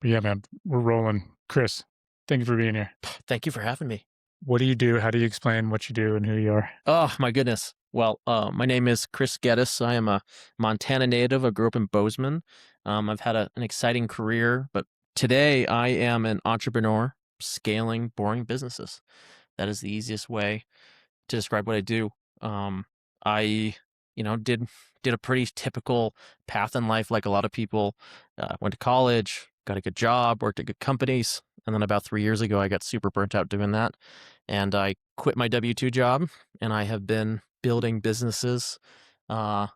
But yeah, man, we're rolling. Chris, thank you for being here. Thank you for having me. What do you do? How do you explain what you do and who you are? Oh, my goodness. Well, my name is Chris Geddes. I am a Montana native. I grew up in Bozeman. I've had an exciting career, but today I am an entrepreneur scaling boring businesses. That is the easiest way to describe what I do. I, did a pretty typical path in life, like a lot of people. Went to college, got a good job, worked at good companies, and then about 3 years ago, I got super burnt out doing that, and I quit my W-2 job, and I have been building businesses, uh,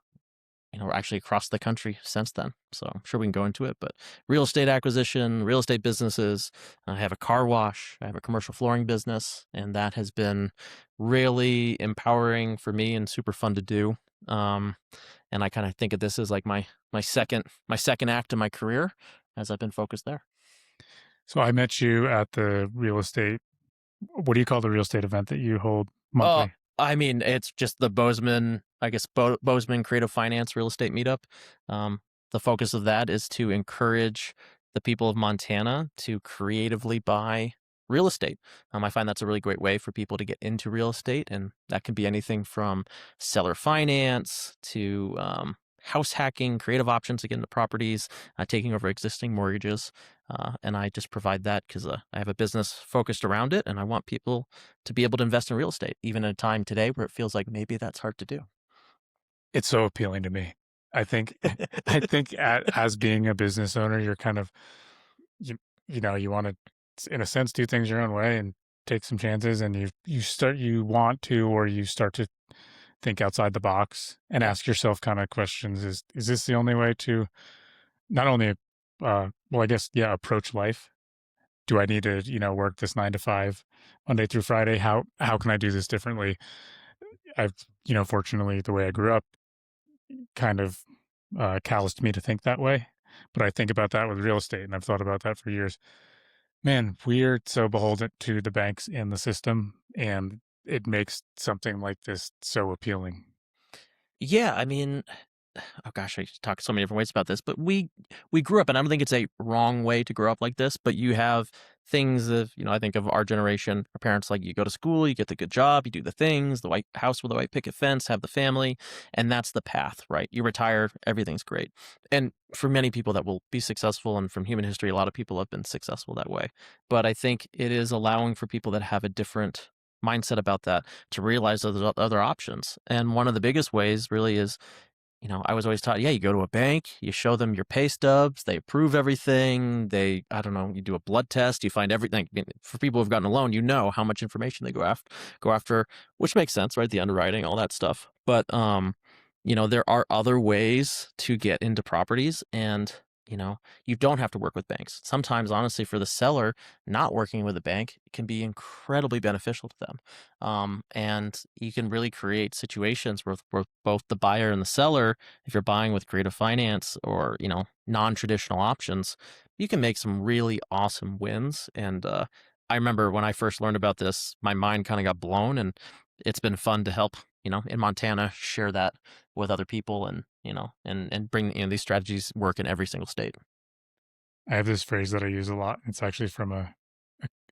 actually across the country since then. So I'm sure we can go into it, but real estate acquisition, real estate businesses. I have a car wash. I have a commercial flooring business, and that has been really empowering for me and super fun to do. Um, and I kind of think of this as like my second act of my career as I've been focused there. So I met you at the real estate. What do you call the real estate event that you hold Oh, monthly? I mean, it's just the Bozeman, I guess, Bozeman Creative Finance Real Estate Meetup. The focus of that is to encourage the people of Montana to creatively buy real estate. I find that's a really great way for people to get into real estate, and that can be anything from seller finance to house hacking, creative options to get into properties, taking over existing mortgages. And I just provide that because I have a business focused around it, and I want people to be able to invest in real estate, even in a time today where it feels like maybe that's hard to do. It's so appealing to me. I think, as being a business owner, you're kind of, you, you want to, in a sense, do things your own way and take some chances. And you want to, or you start to think outside the box and Yeah. ask yourself kind of questions. Is this the only way to not only, well, I guess, yeah, approach life? Do I need to, work this 9 to 5 Monday through Friday? How can I do this differently? I've, fortunately, the way I grew up kind of calloused me to think that way. But I think about that with real estate, and I've thought about that for years. Man, we're so beholden to the banks and the system, and it makes something like this so appealing. Yeah, I mean, oh gosh, I could talk so many different ways about this, but we grew up, and I don't think it's a wrong way to grow up like this, but you have things of, I think of our generation, our parents, like, you go to school, you get the good job, you do the things, the white house with the white picket fence, have the family, and that's the path, right? You retire, everything's great. And for many people that will be successful, and from human history, a lot of people have been successful that way. But I think it is allowing for people that have a different mindset about that to realize that there's other options. And one of the biggest ways really is, I was always taught, yeah, you go to a bank, you show them your pay stubs, they approve everything. I don't know, you do a blood test, you find everything. I mean, for people who've gotten a loan, how much information they go after, which makes sense, right? The underwriting, all that stuff. But, there are other ways to get into properties, and, you don't have to work with banks. Sometimes, honestly, for the seller, not working with a bank can be incredibly beneficial to them. And you can really create situations where both the buyer and the seller, if you're buying with creative finance or, non-traditional options, you can make some really awesome wins. And I remember when I first learned about this, my mind kind of got blown, and it's been fun to help, in Montana, share that with other people, and, and bring, these strategies work in every single state. I have this phrase that I use a lot. It's actually from a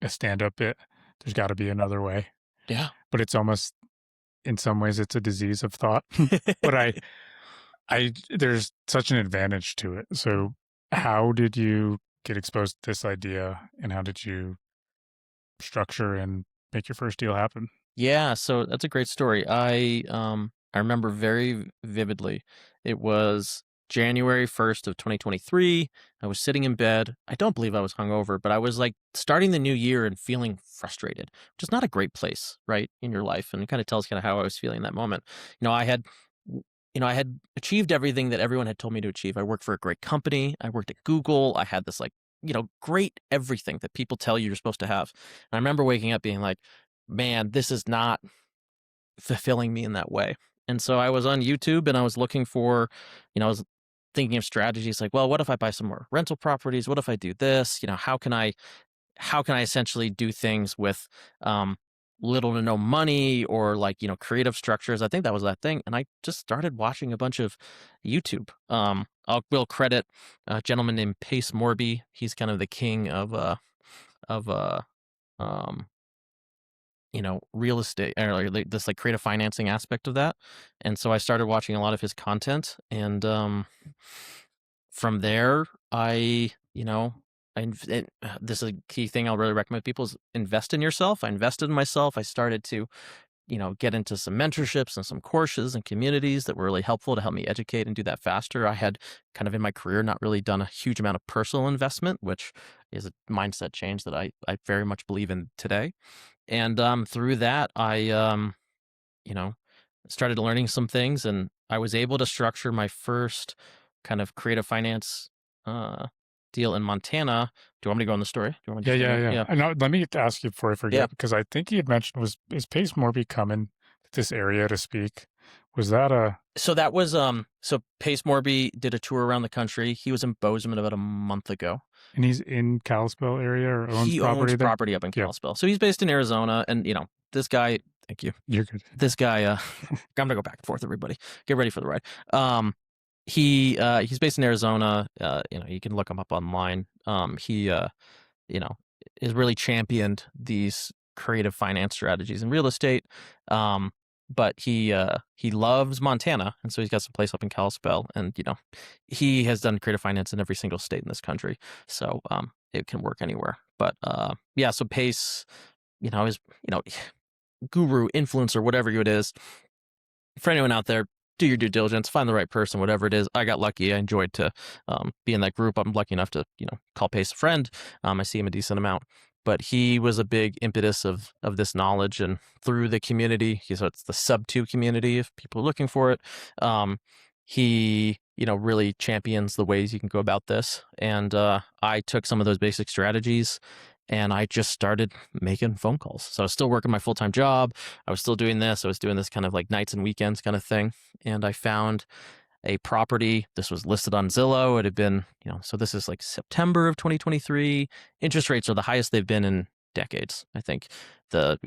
stand-up bit. There's got to be another way, Yeah. but it's almost, in some ways, it's a disease of thought. But there's such an advantage to it. So, how did you get exposed to this idea, and how did you structure and make your first deal happen? Yeah, so that's a great story. I remember very vividly. It was January 1st of 2023. I was sitting in bed. I don't believe I was hungover, but I was like starting the new year and feeling frustrated, which is not a great place, right, in your life. And it kind of tells kind of how I was feeling in that moment. You know, I had I had achieved everything that everyone had told me to achieve. I worked for a great company. I worked at Google. I had this like, great everything that people tell you you're supposed to have. And I remember waking up being like, man, this is not fulfilling me in that way. And so I was on YouTube, and I was looking for, I was thinking of strategies like, well, what if I buy some more rental properties? What if I do this? How can I essentially do things with little to no money, or like, creative structures? I think that was that thing. And I just started watching a bunch of YouTube. will credit a gentleman named Pace Morby. He's kind of the king of um, real estate, or like this like creative financing aspect of that. And so I started watching a lot of his content, and from there, this is a key thing I'll really recommend people is invest in yourself. I invested in myself. I started to get into some mentorships and some courses and communities that were really helpful to help me educate and do that faster. I had kind of in my career not really done a huge amount of personal investment, which is a mindset change that I very much believe in today. And through that, I started learning some things, and I was able to structure my first kind of creative finance deal in Montana. Do you want me to go on the story? Do you want me to Yeah. I know. Let me ask you before I forget, Yeah. because I think you had mentioned is Pace Morby coming to this area to speak? Was that a So that was so Pace Morby did a tour around the country. He was in Bozeman about a month ago. and he's in Kalispell area or owns He property owns there? property up in Yeah. Kalispell. So he's based in Arizona, and this guy, thank you. You're good. This guy, I'm gonna go back and forth, everybody. Get ready for the ride. He's based in Arizona. You can look him up online. He has really championed these creative finance strategies in real estate. But he loves Montana, and so he's got some place up in Kalispell, and he has done creative finance in every single state in this country, so it can work anywhere. But so Pace, is guru, influencer, whatever it is. For anyone out there, do your due diligence, find the right person, whatever it is. I got lucky. I enjoyed to be in that group. I'm lucky enough to call Pace a friend. I see him a decent amount. But he was a big impetus of this knowledge, and through the community, so it's the sub 2 community if people are looking for it. He really champions the ways you can go about this, and I took some of those basic strategies, and I just started making phone calls. So I was still working my full-time job. I was still doing this. I was doing this kind of like nights and weekends kind of thing, and I found a property. This was listed on Zillow. It had been, so this is like September of 2023. Interest rates are the highest they've been in decades. I think the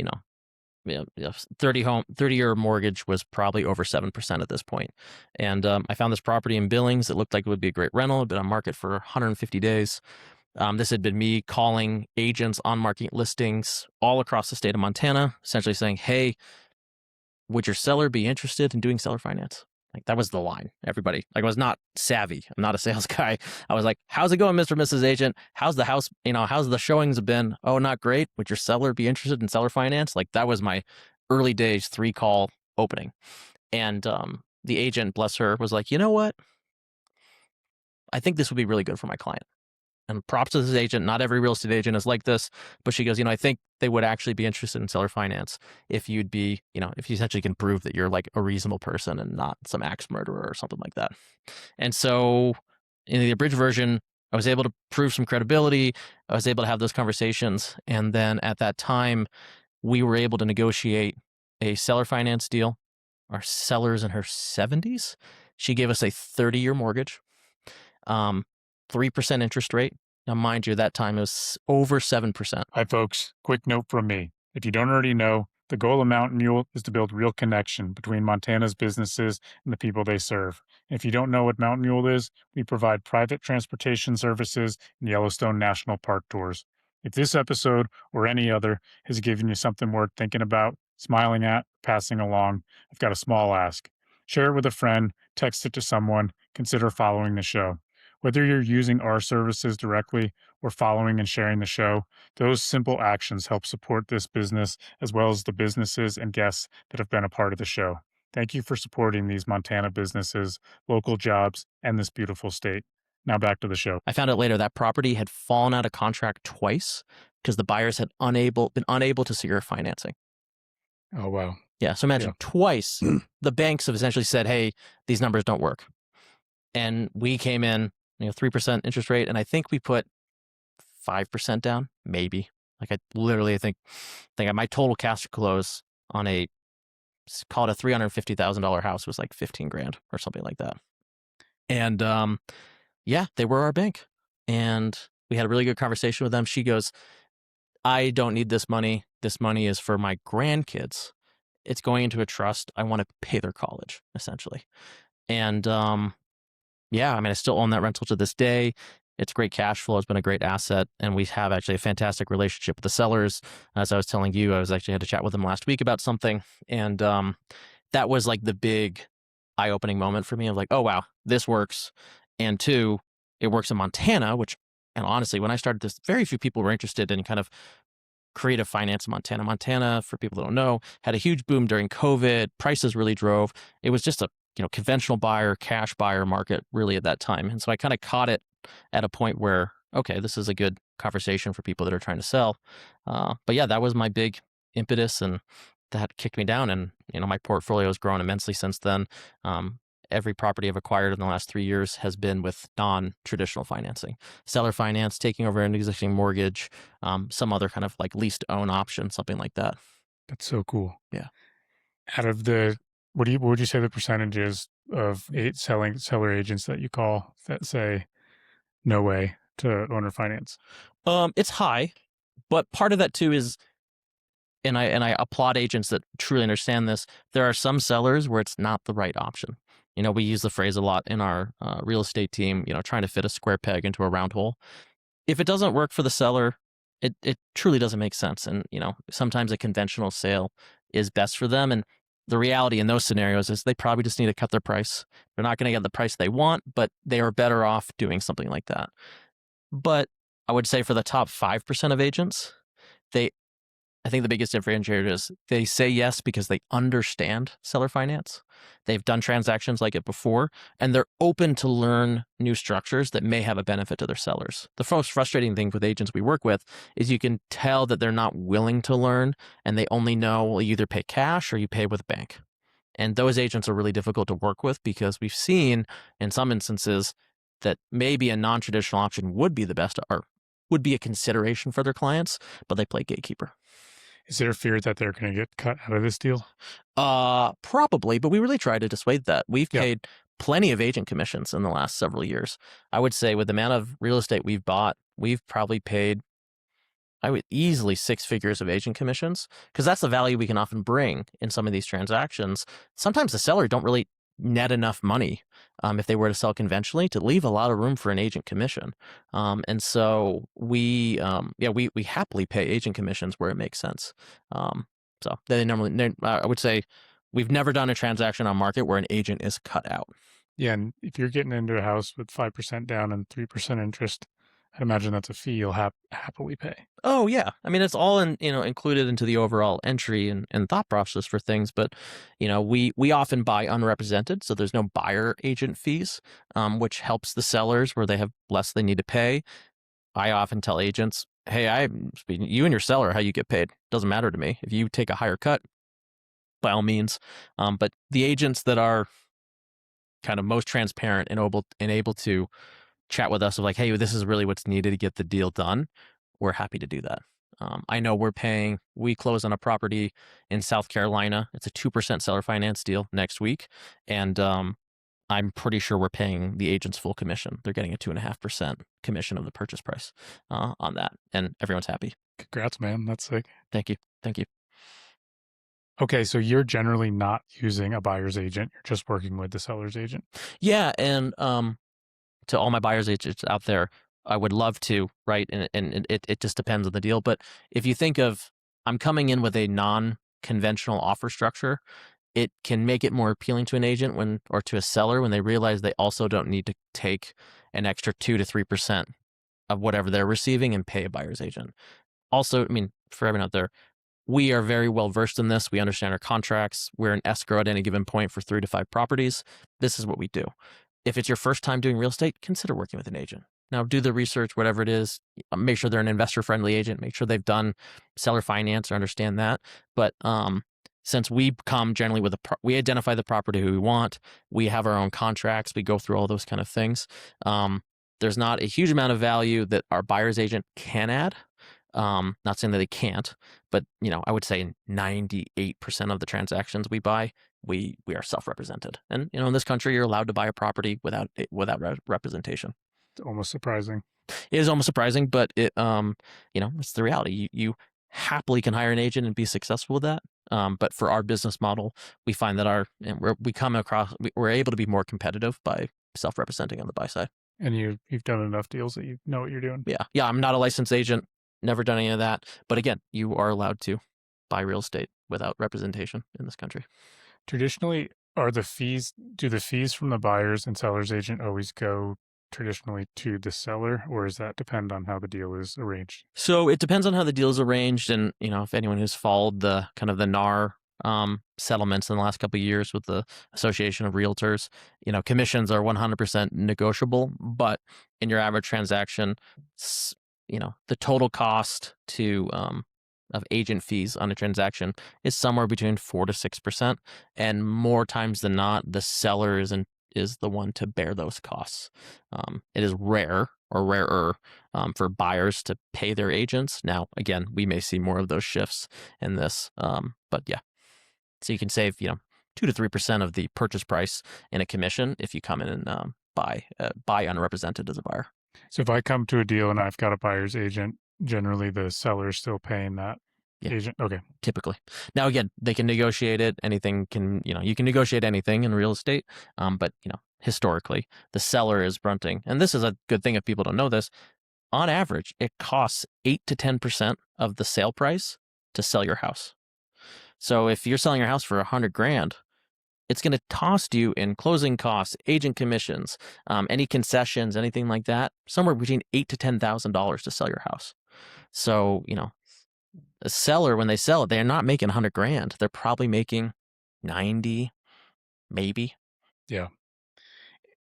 30-year mortgage was probably over 7% at this point. And I found this property in Billings. It looked like it would be a great rental. It had been on market for 150 days. This had been me calling agents on market listings all across the state of Montana, essentially saying, hey, would your seller be interested in doing seller finance? Like, that was the line, everybody. Like, I was not savvy. I'm not a sales guy. I was like, how's it going, Mr. and Mrs. Agent? How's the house, how's the showings been? Oh, not great. Would your seller be interested in seller finance? Like, that was my early days 3-call opening. And the agent, bless her, was like, you know what? I think this would be really good for my client. And props to this agent. Not every real estate agent is like this, but she goes, I think they would actually be interested in seller finance if you'd be, if you essentially can prove that you're like a reasonable person and not some axe murderer or something like that. And so in the abridged version, I was able to prove some credibility. I was able to have those conversations. And then at that time, we were able to negotiate a seller finance deal. Our seller's in her 70s. She gave us a 30-year mortgage. 3% interest rate. Now, mind you, that time it was over 7%. Hi, folks. Quick note from me. If you don't already know, the goal of Mountain Mule is to build real connection between Montana's businesses and the people they serve. And if you don't know what Mountain Mule is, we provide private transportation services and Yellowstone National Park tours. If this episode or any other has given you something worth thinking about, smiling at, passing along, I've got a small ask. Share it with a friend, text it to someone, consider following the show. Whether you're using our services directly or following and sharing the show, those simple actions help support this business as well as the businesses and guests that have been a part of the show. Thank you for supporting these Montana businesses, local jobs, and this beautiful state. Now back to the show. I found out later that property had fallen out of contract twice because the buyers had been unable to secure financing. Oh, wow. Yeah. So imagine twice the banks have essentially said, hey, these numbers don't work. And we came in, 3% interest rate. And I think we put 5% down, maybe. Like I think my total cash close on call it a $350,000 house was like 15 grand or something like that. And they were our bank. And we had a really good conversation with them. She goes, I don't need this money. This money is for my grandkids. It's going into a trust. I want to pay their college, essentially. And Yeah, I mean, I still own that rental to this day. It's great cash flow. It's been a great asset, and we have actually a fantastic relationship with the sellers. As I was telling you, I was actually had a chat with them last week about something, and that was like the big eye-opening moment for me of like, oh wow, this works. And two, it works in Montana, which, and honestly, when I started this, very few people were interested in kind of creative finance in Montana. Montana, for people that don't know, had a huge boom during COVID. Prices really drove. It was just a conventional buyer, cash buyer market really at that time. And so I kind of caught it at a point where, okay, this is a good conversation for people that are trying to sell. But yeah, that was my big impetus, and that kicked me down. And my portfolio has grown immensely since then. Every property I've acquired in the last 3 years has been with non-traditional financing, seller finance, taking over an existing mortgage, some other kind of like lease to own option, something like that. That's so cool. Yeah. Out of the, what would you say the percentage is of seller agents that you call that say no way to owner finance? It's high, but part of that too is, and I applaud agents that truly understand this. There are some sellers where it's not the right option. We use the phrase a lot in our real estate team, trying to fit a square peg into a round hole. If it doesn't work for the seller, it truly doesn't make sense. And, sometimes a conventional sale is best for them. And the reality in those scenarios is they probably just need to cut their price. They're not going to get the price they want, but they are better off doing something like that. But I would say for the top 5% of agents, I think the biggest differentiator is they say yes because they understand seller finance. They've done transactions like it before, and they're open to learn new structures that may have a benefit to their sellers. The most frustrating thing with agents we work with is you can tell that they're not willing to learn, and they only know, well, you either pay cash or you pay with a bank. And those agents are really difficult to work with because we've seen in some instances that maybe a non-traditional option would be the best, or would be a consideration for their clients, but they play gatekeeper. Is there a fear that they're going to get cut out of this deal? Probably, but we really try to dissuade that. We've Yeah. paid plenty of agent commissions in the last several years. I would say with the amount of real estate we've bought, we've probably paid, I would easily 6 figures of agent commissions, because that's the value we can often bring in some of these transactions. Sometimes the seller don't really net enough money if they were to sell conventionally to leave a lot of room for an agent commission. And so we happily pay agent commissions where it makes sense. So I would say we've never done a transaction on market where an agent is cut out. Yeah, and if you're getting into a house with 5% down and 3% interest, I'd imagine that's a fee you'll happily pay. Oh yeah, I mean it's all included into the overall entry and thought process for things. But we often buy unrepresented, so there's no buyer agent fees, which helps the sellers where they have less they need to pay. I often tell agents, hey, you and your seller, how you get paid doesn't matter to me. If you take a higher cut, by all means. But the agents that are kind of most transparent and able to chat with us of like, hey, this is really what's needed to get the deal done, we're happy to do that. I know we close on a property in South Carolina. It's a 2% seller finance deal next week. And I'm pretty sure we're paying the agent's full commission. They're getting a 2.5% commission of the purchase price on that. And everyone's happy. Congrats, man. That's sick. Thank you. Thank you. Okay, so you're generally not using a buyer's agent. You're just working with the seller's agent. Yeah. And to all my buyer's agents out there, I would love to, right? And it just depends on the deal. But if you think of, I'm coming in with a non-conventional offer structure, it can make it more appealing to an agent or to a seller when they realize they also don't need to take an extra 2 to 3% of whatever they're receiving and pay a buyer's agent. Also, I mean, for everyone out there, we are very well versed in this. We understand our contracts. We're an escrow at any given point for 3 to 5 properties. This is what we do. If it's your first time doing real estate, consider working with an agent. Now, do the research, whatever it is. Make sure they're an investor-friendly agent. Make sure they've done seller finance or understand that. But since we come generally with we identify the property who we want, we have our own contracts, we go through all those kind of things. There's not a huge amount of value that our buyer's agent can add. Not saying that they can't, but I would say 98% of the transactions we buy, we are self-represented. And in this country, you're allowed to buy a property without representation. It's almost surprising. It is almost surprising, but it's the reality. You happily can hire an agent and be successful with that. But for our business model, we find that we're able to be more competitive by self-representing on the buy side. And you've done enough deals that you know what you're doing. Yeah. I'm not a licensed agent. Never done any of that. But again, you are allowed to buy real estate without representation in this country. Traditionally, do the fees from the buyers and sellers agent always go traditionally to the seller, or does that depend on how the deal is arranged? So it depends on how the deal is arranged, and if anyone who's followed the kind of the NAR settlements in the last couple of years with the Association of Realtors, commissions are 100% negotiable, but in your average transaction, the total cost to of agent fees on a transaction is somewhere between 4 to 6%, and more times than not, the seller is the one to bear those costs. It is rare or rarer for buyers to pay their agents. Now, again, we may see more of those shifts in this, but yeah. So you can save, 2 to 3% of the purchase price in a commission if you come in and buy unrepresented as a buyer. So if I come to a deal and I've got a buyer's agent, generally the seller is still paying that agent. Okay. Typically. Now, again, they can negotiate it. Anything can, you can negotiate anything in real estate. But, historically, the seller is fronting. And this is a good thing if people don't know this. On average, it costs 8 to 10% of the sale price to sell your house. So if you're selling your house for $100,000, it's going to cost you in closing costs, agent commissions, any concessions, anything like that, somewhere between $8,000 to $10,000 to sell your house. So, a seller, when they sell it, they're not making $100,000. They're probably making 90, maybe. Yeah.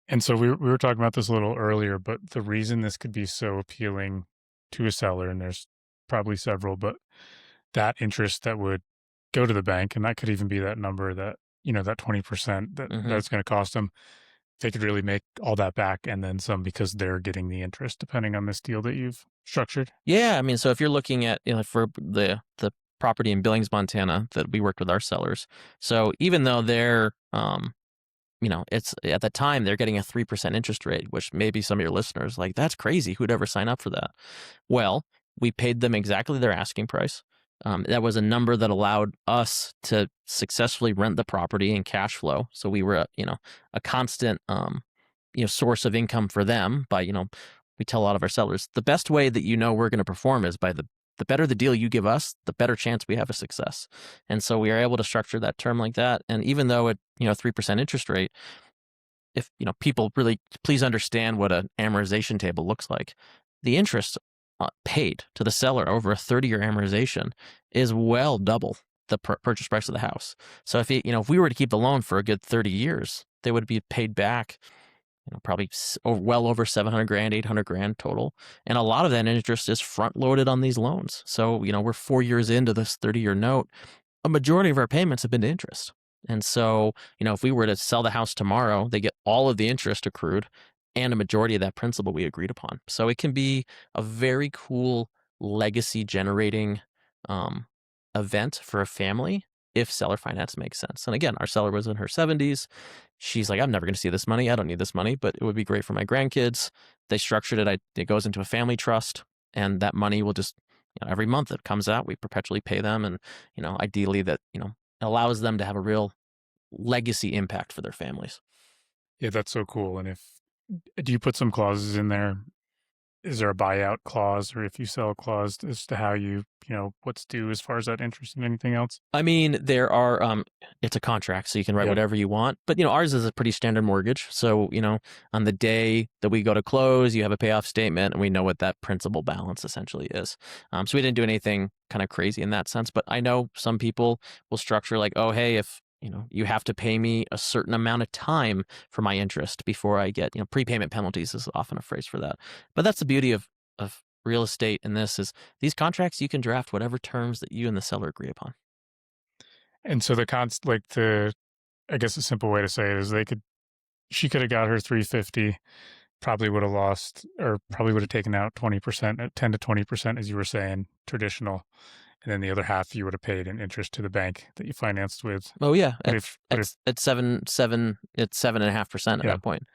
And so we were talking about this a little earlier, but the reason this could be so appealing to a seller, and there's probably several, but that interest that would go to the bank, and that could even be that number that, that 20% that's going to cost them, they could really make all that back and then some because they're getting the interest depending on this deal that you've structured. Yeah, I mean, so if you're looking at, for the property in Billings, Montana that we worked with our sellers, so even though they're, it's at the time they're getting a 3% interest rate, which maybe some of your listeners like, that's crazy. Who'd ever sign up for that? Well, we paid them exactly their asking price. That was a number that allowed us to successfully rent the property and cash flow. So we were, a constant, source of income for them. By, we tell a lot of our sellers, the best way that we're going to perform is by the better the deal you give us, the better chance we have of success. And so we are able to structure that term like that. And even though it, 3% interest rate, if, people really please understand what an amortization table looks like, the interest paid to the seller over a 30-year amortization is well double the purchase price of the house. So if we were to keep the loan for a good 30 years, they would be paid back, probably well over $700,000, $800,000 total. And a lot of that interest is front loaded on these loans. So, we're 4 years into this 30-year note. A majority of our payments have been to interest. And so, if we were to sell the house tomorrow, they get all of the interest accrued and a majority of that principal we agreed upon. So it can be a very cool legacy generating event for a family if seller finance makes sense. And again, our seller was in her 70s. She's like, I'm never going to see this money. I don't need this money, but it would be great for my grandkids. They structured it. It goes into a family trust, and that money will just, every month it comes out, we perpetually pay them. And, ideally that, allows them to have a real legacy impact for their families. Yeah, that's so cool. And do you put some clauses in there? Is there a buyout clause, or if you sell a clause as to how what's due as far as that interest and anything else? I mean, there are, it's a contract, so you can write whatever you want, but, ours is a pretty standard mortgage. So, on the day that we go to close, you have a payoff statement and we know what that principal balance essentially is. So we didn't do anything kind of crazy in that sense, but I know some people will structure like, oh, hey, if, you have to pay me a certain amount of time for my interest before I get, prepayment penalties is often a phrase for that. But that's the beauty of real estate in this is these contracts, you can draft whatever terms that you and the seller agree upon. And so I guess a simple way to say it is she could have got her 350, probably would have lost, or probably would have taken out 20%, 10 to 20%, as you were saying, traditional. And then the other half you would have paid in interest to the bank that you financed with. Oh yeah, it's 7.5% at that point.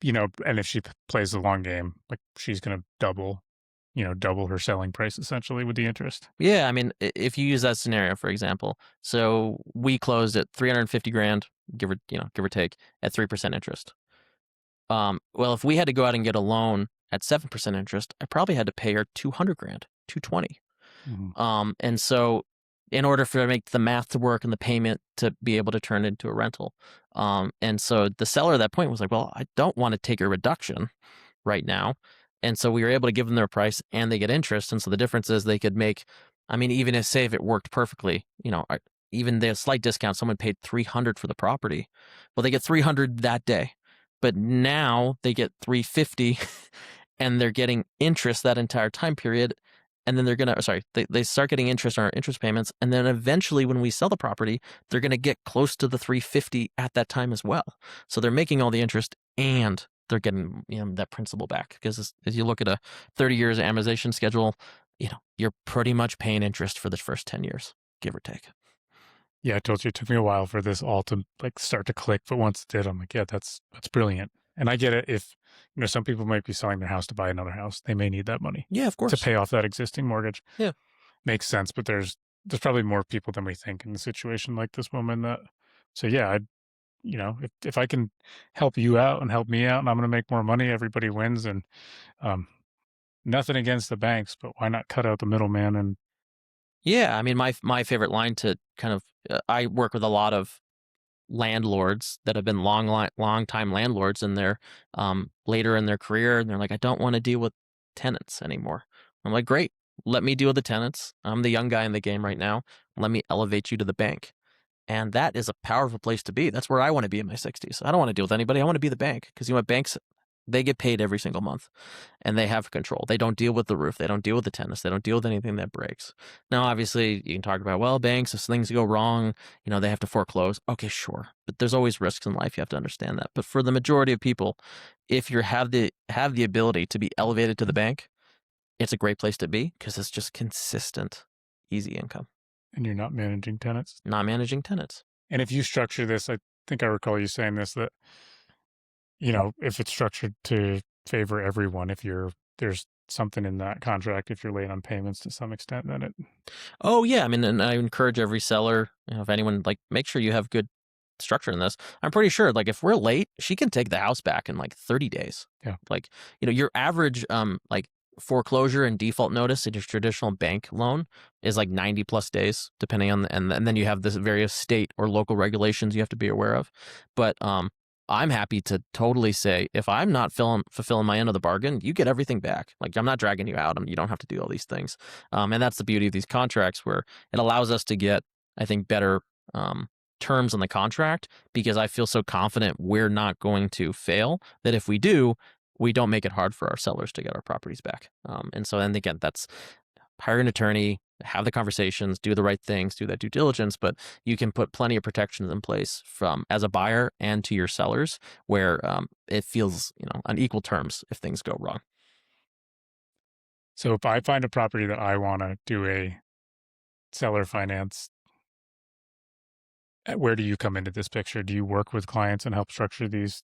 And if she plays the long game, like she's going to double her selling price essentially with the interest. Yeah, I mean, if you use that scenario, for example, so we closed at $350,000, give or take, at 3% interest. Well, if we had to go out and get a loan at 7% interest, I probably had to pay her 200 grand, 220. Mhm. And so in order for to make the math to work and the payment to be able to turn into a rental. And so the seller at that point was like, well, I don't want to take a reduction right now. And so we were able to give them their price and they get interest. And so the difference is they could make, I mean, even if say if it worked perfectly, even the slight discount, someone paid 300 for the property. Well, they get 300 that day, but now they get 350 and they're getting interest that entire time period. And then they start getting interest on our interest payments. And then eventually when we sell the property, they're going to get close to the 350 at that time as well. So they're making all the interest and they're getting that principal back, because as you look at a 30 years amortization schedule, you're pretty much paying interest for the first 10 years, give or take. Yeah, I told you it took me a while for this all to like start to click, but once it did, I'm like, yeah, that's brilliant. And I get it. If some people might be selling their house to buy another house, they may need that money Yeah, of to course. pay off that existing mortgage. Yeah. Makes sense, but there's probably more people than we think in a situation like this woman that. So yeah, if I can help you out and help me out, and I'm going to make more money, everybody wins. And um, nothing against the banks, but why not cut out the middleman? And Yeah, I mean, my favorite line to kind of I work with a lot of landlords that have been long time landlords, and they're later in their career, and they're like, I don't want to deal with tenants anymore. I'm like, great, let me deal with the tenants. I'm the young guy in the game right now. Let me elevate you to the bank. And that is a powerful place to be. That's where I want to be in my 60s. I don't want to deal with anybody. I want to be the bank, because banks, they get paid every single month and they have control. They don't deal with the roof. They don't deal with the tenants. They don't deal with anything that breaks. Now, obviously, you can talk about, well, banks, if things go wrong, they have to foreclose. Okay, sure. But there's always risks in life. You have to understand that. But for the majority of people, if you have the ability to be elevated to the bank, it's a great place to be, because it's just consistent, easy income. and you're not managing tenants. Not managing tenants. And if you structure this, I think I recall you saying this, that if it's structured to favor everyone, there's something in that contract, if you're late on payments to some extent, then it. Oh yeah, I mean, and I encourage every seller, if anyone, like, make sure you have good structure in this. I'm pretty sure, like, if we're late, she can take the house back in like 30 days. Yeah. Like, your average like foreclosure and default notice in your traditional bank loan is like 90 plus days, depending on and then you have this various state or local regulations you have to be aware of. But I'm happy to totally say, if I'm not fulfilling my end of the bargain, you get everything back. Like, I'm not dragging you out. You don't have to do all these things. And that's the beauty of these contracts, where it allows us to get, I think, better terms on the contract, because I feel so confident we're not going to fail, that if we do, we don't make it hard for our sellers to get our properties back. And so then again, that's hire an attorney, have the conversations, do the right things, do that due diligence, but you can put plenty of protections in place from as a buyer and to your sellers, where it feels, on equal terms if things go wrong. So if I find a property that I want to do a seller finance, where do you come into this picture? Do you work with clients and help structure these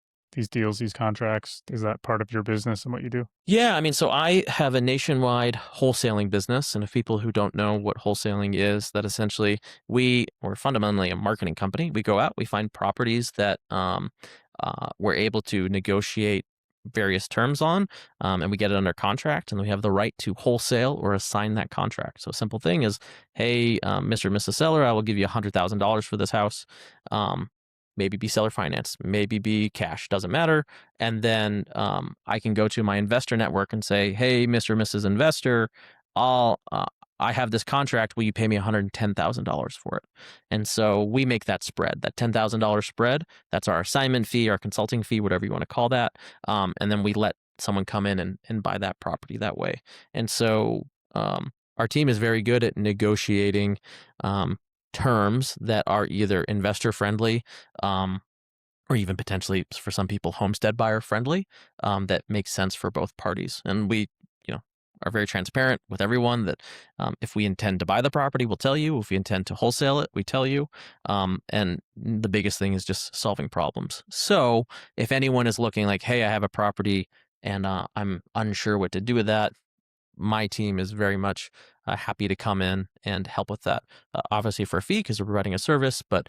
deals, these contracts? Is that part of your business and what you do? Yeah, I mean, so I have a nationwide wholesaling business, and if people who don't know what wholesaling is, that essentially we're fundamentally a marketing company. We go out, we find properties that we're able to negotiate various terms on, and we get it under contract, and we have the right to wholesale or assign that contract. So a simple thing is, hey, Mr. and Mrs. Seller, I will give you $100,000 for this house. Maybe be seller finance, maybe be cash, doesn't matter. And then I can go to my investor network and say, hey, Mr. and Mrs. Investor, I have this contract. Will you pay me $110,000 for it? And so we make that spread, that $10,000 spread. That's our assignment fee, our consulting fee, whatever you want to call that. And then we let someone come in and buy that property that way. And so our team is very good at negotiating terms that are either investor friendly, or even potentially for some people homestead buyer friendly, that makes sense for both parties. And we, are very transparent with everyone that if we intend to buy the property, we'll tell you. If we intend to wholesale it, we tell you. And the biggest thing is just solving problems. So if anyone is looking like, hey, I have a property and I'm unsure what to do with that, my team is very much happy to come in and help with that. Obviously for a fee because we're providing a service, but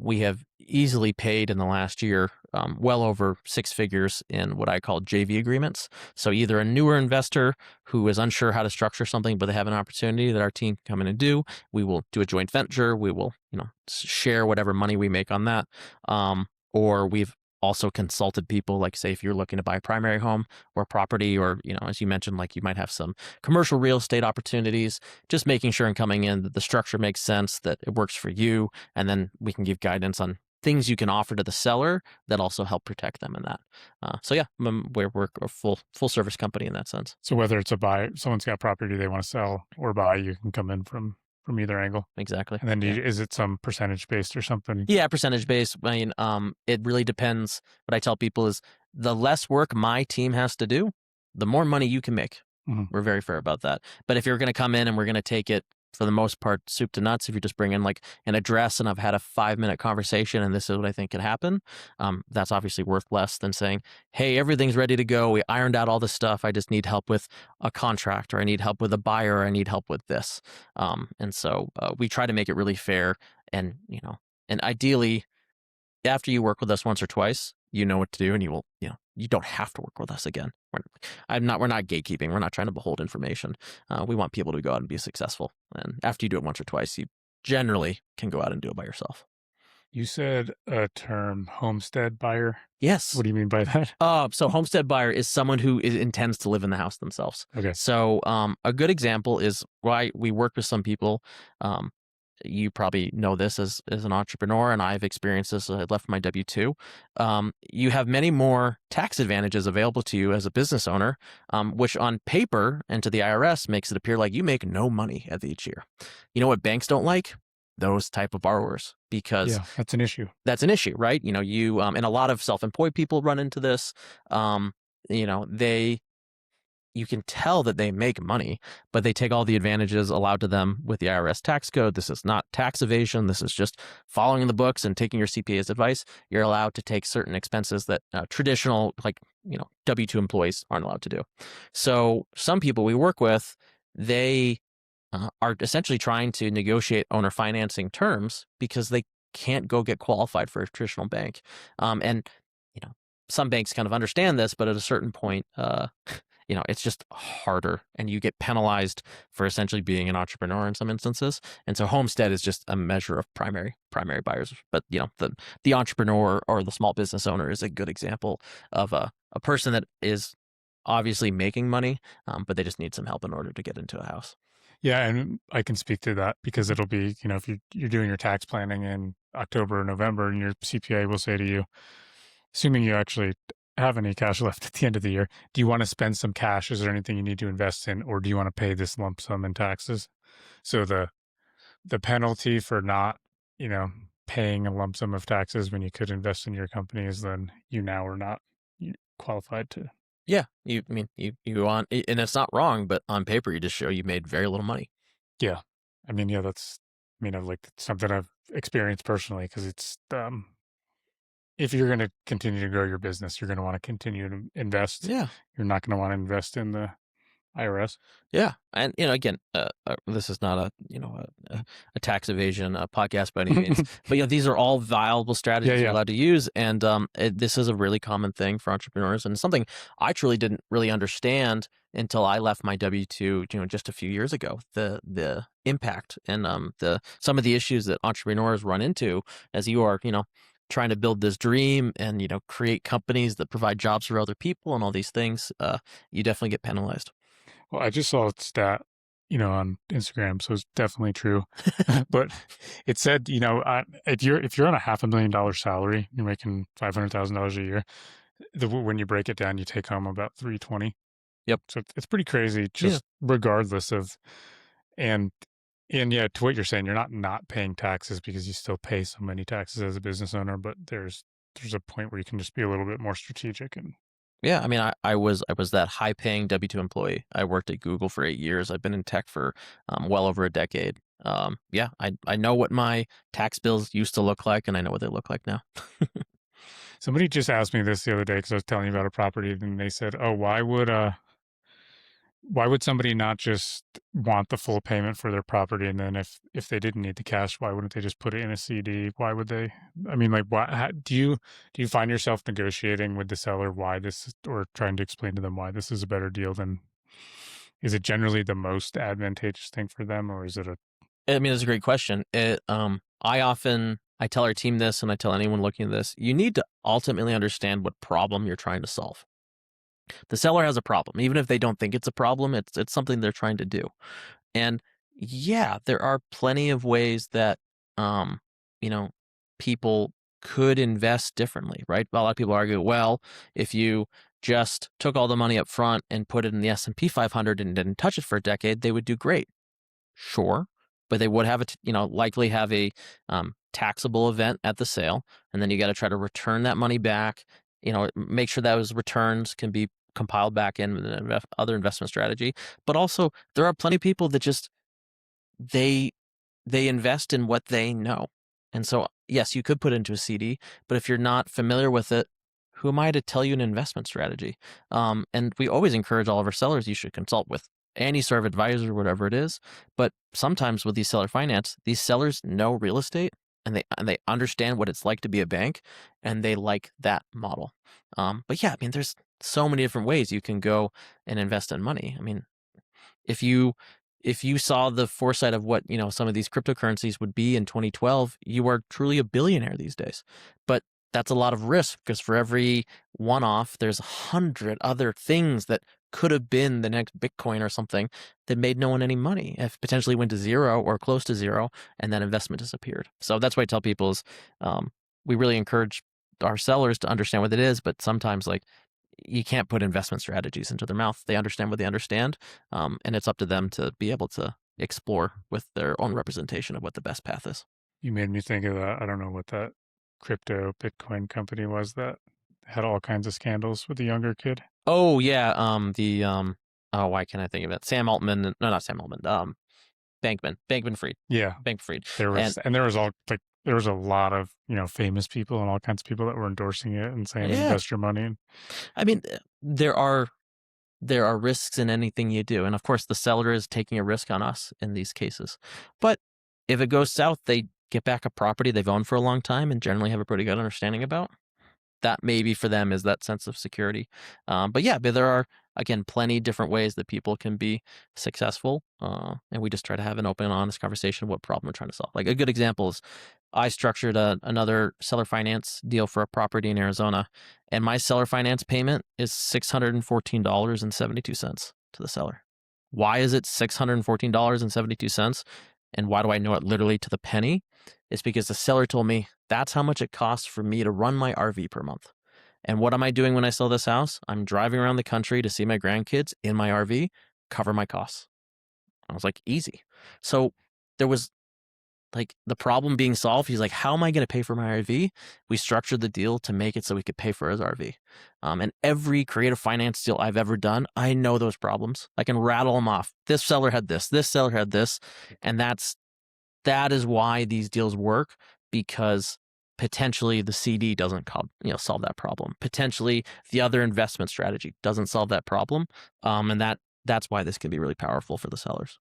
we have easily paid in the last year well over 6 figures in what I call JV agreements. So either a newer investor who is unsure how to structure something, but they have an opportunity that our team can come in and do. We will do a joint venture. We will, share whatever money we make on that. Or we've also consulted people, like say if you're looking to buy a primary home or property, or as you mentioned, like you might have some commercial real estate opportunities, just making sure and coming in that the structure makes sense, that it works for you, and then we can give guidance on things you can offer to the seller that also help protect them in that. So yeah, we're a full service company in that sense. So whether it's a buy, someone's got property they want to sell or buy, you can come in from either angle. Exactly. And then is it some percentage based or something? Yeah, percentage based. I mean, it really depends. What I tell people is the less work my team has to do, the more money you can make. Mhm. We're very fair about that. But if you're going to come in and we're going to take it for the most part soup to nuts, if you just bring in like an address and I've had a 5-minute conversation and this is what I think can happen, that's obviously worth less than saying, hey, everything's ready to go. We ironed out all the stuff. I just need help with a contract, or I need help with a buyer, or I need help with this. And so we try to make it really fair, and and ideally, after you work with us once or twice, you know what to do, and you will, you don't have to work with us again. We're not gatekeeping. We're not trying to hold information. We want people to go out and be successful. And after you do it once or twice, you generally can go out and do it by yourself. You said a term, homestead buyer. Yes. What do you mean by that? So homestead buyer is someone who intends to live in the house themselves. Okay. So a good example is why we work with some people. You probably know this as an entrepreneur, and I've experienced this. I left my W-2. You have many more tax advantages available to you as a business owner, which on paper and to the IRS makes it appear like you make no money at each year. You know what banks don't like? Those type of borrowers, because that's an issue. That's an issue, right? You and a lot of self-employed people run into this. You can tell that they make money, but they take all the advantages allowed to them with the IRS tax code. This is not tax evasion. This is just following the books and taking your CPA's advice. You're allowed to take certain expenses that traditional, W-2 employees aren't allowed to do. So some people we work with, they are essentially trying to negotiate owner financing terms because they can't go get qualified for a traditional bank. And some banks kind of understand this, but at a certain point, it's just harder, and you get penalized for essentially being an entrepreneur in some instances. And so homestead is just a measure of primary buyers. But, the entrepreneur or the small business owner is a good example of a person that is obviously making money, but they just need some help in order to get into a house. Yeah, and I can speak to that because it'll be, if you're doing your tax planning in October or November, and your CPA will say to you, assuming you actually have any cash left at the end of the year, do you want to spend some cash? Is there anything you need to invest in, or do you want to pay this lump sum in taxes? So the penalty for not, paying a lump sum of taxes when you could invest in your company is then you now are not qualified to. Yeah, you want, and it's not wrong, but on paper you just show you made very little money. Yeah, that's like something I've experienced personally, because it's if you're going to continue to grow your business, you're going to want to continue to invest. Yeah. You're not going to want to invest in the IRS. Yeah. And, again, this is not a tax evasion podcast by any means, but, these are all viable strategies you're allowed to use. And this is a really common thing for entrepreneurs, and something I truly didn't really understand until I left my W-2, just a few years ago, the impact and some of the issues that entrepreneurs run into as you are, trying to build this dream and, create companies that provide jobs for other people and all these things. You definitely get penalized. Well, I just saw a stat, on Instagram, so it's definitely true. But it said, if you're on a $500,000 salary, you're making $500,000 a year. When you break it down, you take home about $320,000. Yep. So it's pretty crazy, just regardless of, and yeah, to what you're saying, you're not paying taxes because you still pay so many taxes as a business owner, but there's a point where you can just be a little bit more strategic. And yeah, I mean, I was that high paying W-2 employee. I worked at Google for 8 years. I've been in tech for well over a decade. Yeah, I know what my tax bills used to look like, and I know what they look like now. Somebody just asked me this the other day because I was telling you about a property, and they said, "Oh, why would why would somebody not just want the full payment for their property, and then if they didn't need the cash, why wouldn't they just put it in a CD? Why would they? I mean, like, do you find yourself negotiating with the seller why this, or trying to explain to them why this is a better deal than? Is it generally the most advantageous thing for them, or is it a? I mean, that's a great question. I tell our team this, and I tell anyone looking at this, you need to ultimately understand what problem you're trying to solve. The seller has a problem. Even if they don't think it's a problem, it's something they're trying to do. And yeah, there are plenty of ways that, um, you know, people could invest differently, right? A lot of people argue, well, if you just took all the money up front and put it in the S&P 500 and didn't touch it for a decade, they would do great. Sure, but they would have likely have a taxable event at the sale, and then you got to try to return that money back. Make sure those returns can be compiled back in with other investment strategy. But also, there are plenty of people that just they they invest in what they know, and so yes, you could put it into a CD, but if you're not familiar with it, who am I to tell you an investment strategy? And we always encourage all of our sellers, you should consult with any sort of advisor, whatever it is. But sometimes with these seller finance, these sellers know real estate, and they understand what it's like to be a bank, and they like that model. But yeah, I mean, there's so many different ways you can go and invest in money. I mean, if you if you saw the foresight of what some of these cryptocurrencies would be in 2012, you are truly a billionaire these days. But that's a lot of risk, because for every one-off, there's 100 other things that could have been the next Bitcoin or something that made no one any money, if potentially went to zero or close to zero, and that investment disappeared. So that's why I tell people is, we really encourage our sellers to understand what it is, but sometimes, like, you can't put investment strategies into their mouth. They understand what they understand, and it's up to them to be able to explore with their own representation of what the best path is. You made me think of that. I don't know what that crypto Bitcoin company was that had all kinds of scandals with the younger kid. Oh yeah, oh, why can't I think of it? Sam Altman, no, not Sam Altman. Bankman-Fried, Yeah, Bankman-Fried, there and was, and there was all like there was a lot of famous people and all kinds of people that were endorsing it and saying yeah, invest your money in. I mean, there are risks in anything you do, and of course, the seller is taking a risk on us in these cases. But if it goes south, they get back a property they've owned for a long time and generally have a pretty good understanding about. That maybe for them is that sense of security. But yeah, but there are, again, plenty different ways that people can be successful. And we just try to have an open and honest conversation of what problem we're trying to solve. Like, a good example is I structured another seller finance deal for a property in Arizona, and my seller finance payment is $614.72 to the seller. Why is it $614.72? And why do I know it literally to the penny? It's because the seller told me that's how much it costs for me to run my RV per month. And what am I doing when I sell this house? I'm driving around the country to see my grandkids in my RV, cover my costs. I was like, easy. So there was, like, the problem being solved. He's like, how am I going to pay for my RV? We structured the deal to make it so we could pay for his RV. And every creative finance deal I've ever done, I know those problems. I can rattle them off. This seller had this seller had this. And that is why these deals work, because potentially the CD doesn't solve that problem. Potentially the other investment strategy doesn't solve that problem. And that's why this can be really powerful for the sellers.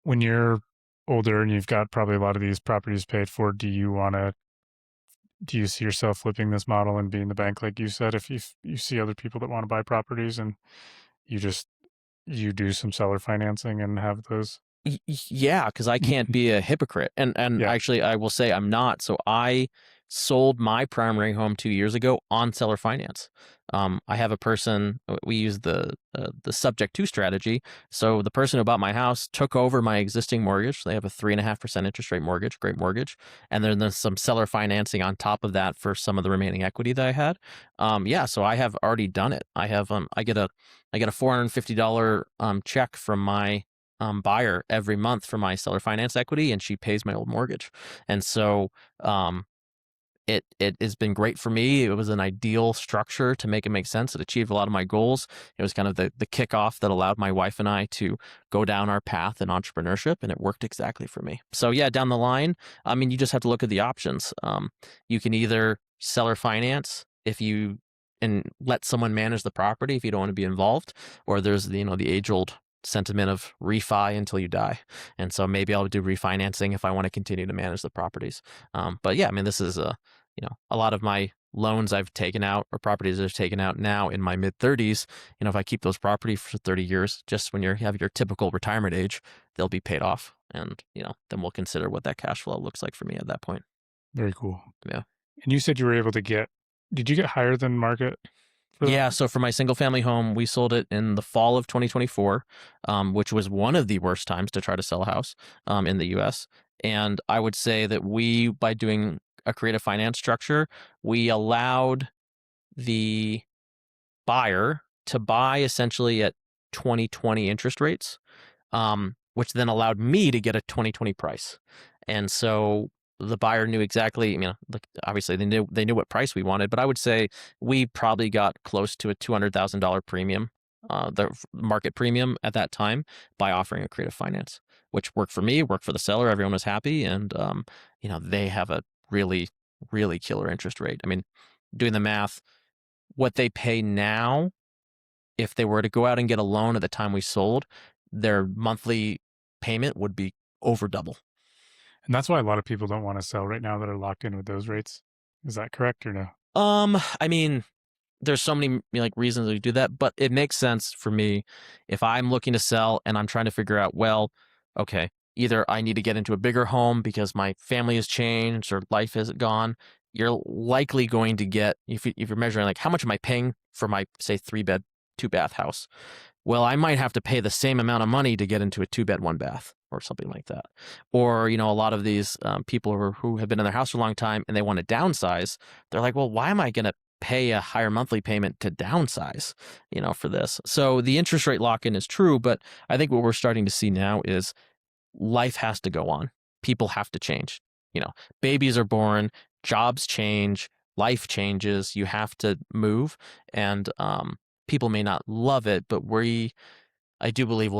When you're older and you've got probably a lot of these properties paid for, do you see yourself flipping this model and being the bank, like you said, if you see other people that want to buy properties and you do some seller financing and have those? Yeah, because I can't be a hypocrite. And Yeah. actually, I will say I'm not. So I sold my primary home 2 years ago on seller finance. I have a person. We use the subject to strategy. So the person who bought my house took over my existing mortgage. They have a 3.5% interest rate mortgage, great mortgage, and then there's some seller financing on top of that for some of the remaining equity that I had. Yeah, so I have already done it. I get a $450 check from my buyer every month for my seller finance equity, and she pays my old mortgage. And so it has been great for me. It was an ideal structure to make it make sense. It achieved a lot of my goals. It was kind of the kickoff that allowed my wife and I to go down our path in entrepreneurship, and it worked exactly for me. So yeah, down the line, I mean, you just have to look at the options. You can either seller finance if you and let someone manage the property if you don't want to be involved, or there's the age-old sentiment of refi until you die. And so maybe I'll do refinancing if I want to continue to manage the properties. But yeah, I mean, this is a lot of my loans I've taken out or properties I've taken out now in my mid 30s. If I keep those properties for 30 years, just when you have your typical retirement age, they'll be paid off. And, then we'll consider what that cash flow looks like for me at that point. Very cool. Yeah. And you said you were able to did you get higher than market? Yeah, so for my single family home, we sold it in the fall of 2024, which was one of the worst times to try to sell a house in the US. And I would say that by doing a creative finance structure, we allowed the buyer to buy essentially at 2020 interest rates, which then allowed me to get a 2020 price. And so the buyer knew exactly, obviously they knew what price we wanted, but I would say we probably got close to a $200,000 premium, the market premium at that time, by offering a creative finance, which worked for me, worked for the seller. Everyone was happy. And, they have a really, really killer interest rate. I mean, doing the math, what they pay now, if they were to go out and get a loan at the time we sold, their monthly payment would be over double. And that's why a lot of people don't want to sell right now that are locked in with those rates. Is that correct or no? I mean, there's so many reasons to do that, but it makes sense for me if I'm looking to sell and I'm trying to figure out, well, okay, either I need to get into a bigger home because my family has changed or life has gone. You're likely going to get, if you're measuring how much am I paying for my, say, 3-bed, 2-bath house? Well, I might have to pay the same amount of money to get into a 2-bed, 1-bath or something like that. Or, a lot of these people who have been in their house for a long time and they want to downsize. They're like, well, why am I going to pay a higher monthly payment to downsize, for this? So the interest rate lock-in is true, but I think what we're starting to see now is life has to go on. People have to change. Babies are born, jobs change, life changes. You have to move. And, people may not love it, but I do believe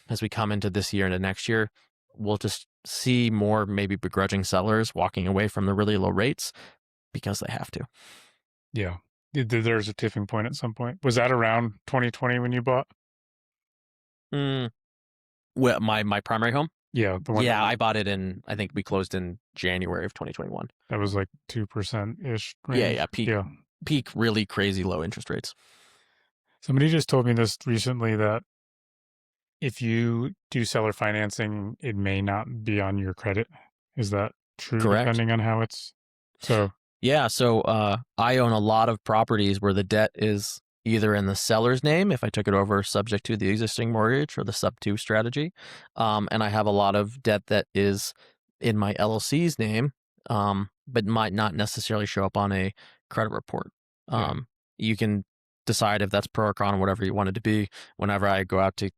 as we come into this year and next year, we'll just see more maybe begrudging sellers walking away from the really low rates because they have to. Yeah. There's a tipping point at some point. Was that around 2020 when you bought? Well, my primary home? Yeah. The one. Yeah, I bought it I think we closed in January of 2021. That was 2%-ish range. Yeah. Peak really crazy low interest rates. Somebody just told me this recently that if you do seller financing, it may not be on your credit. Is that true? Correct. Depending on how it's so. Yeah. So I own a lot of properties where the debt is either in the seller's name, if I took it over subject to the existing mortgage or the sub-2 strategy. And I have a lot of debt that is in my LLC's name, but might not necessarily show up on a credit report. You can decide if that's pro or con, whatever you want it to be. Whenever I go out to,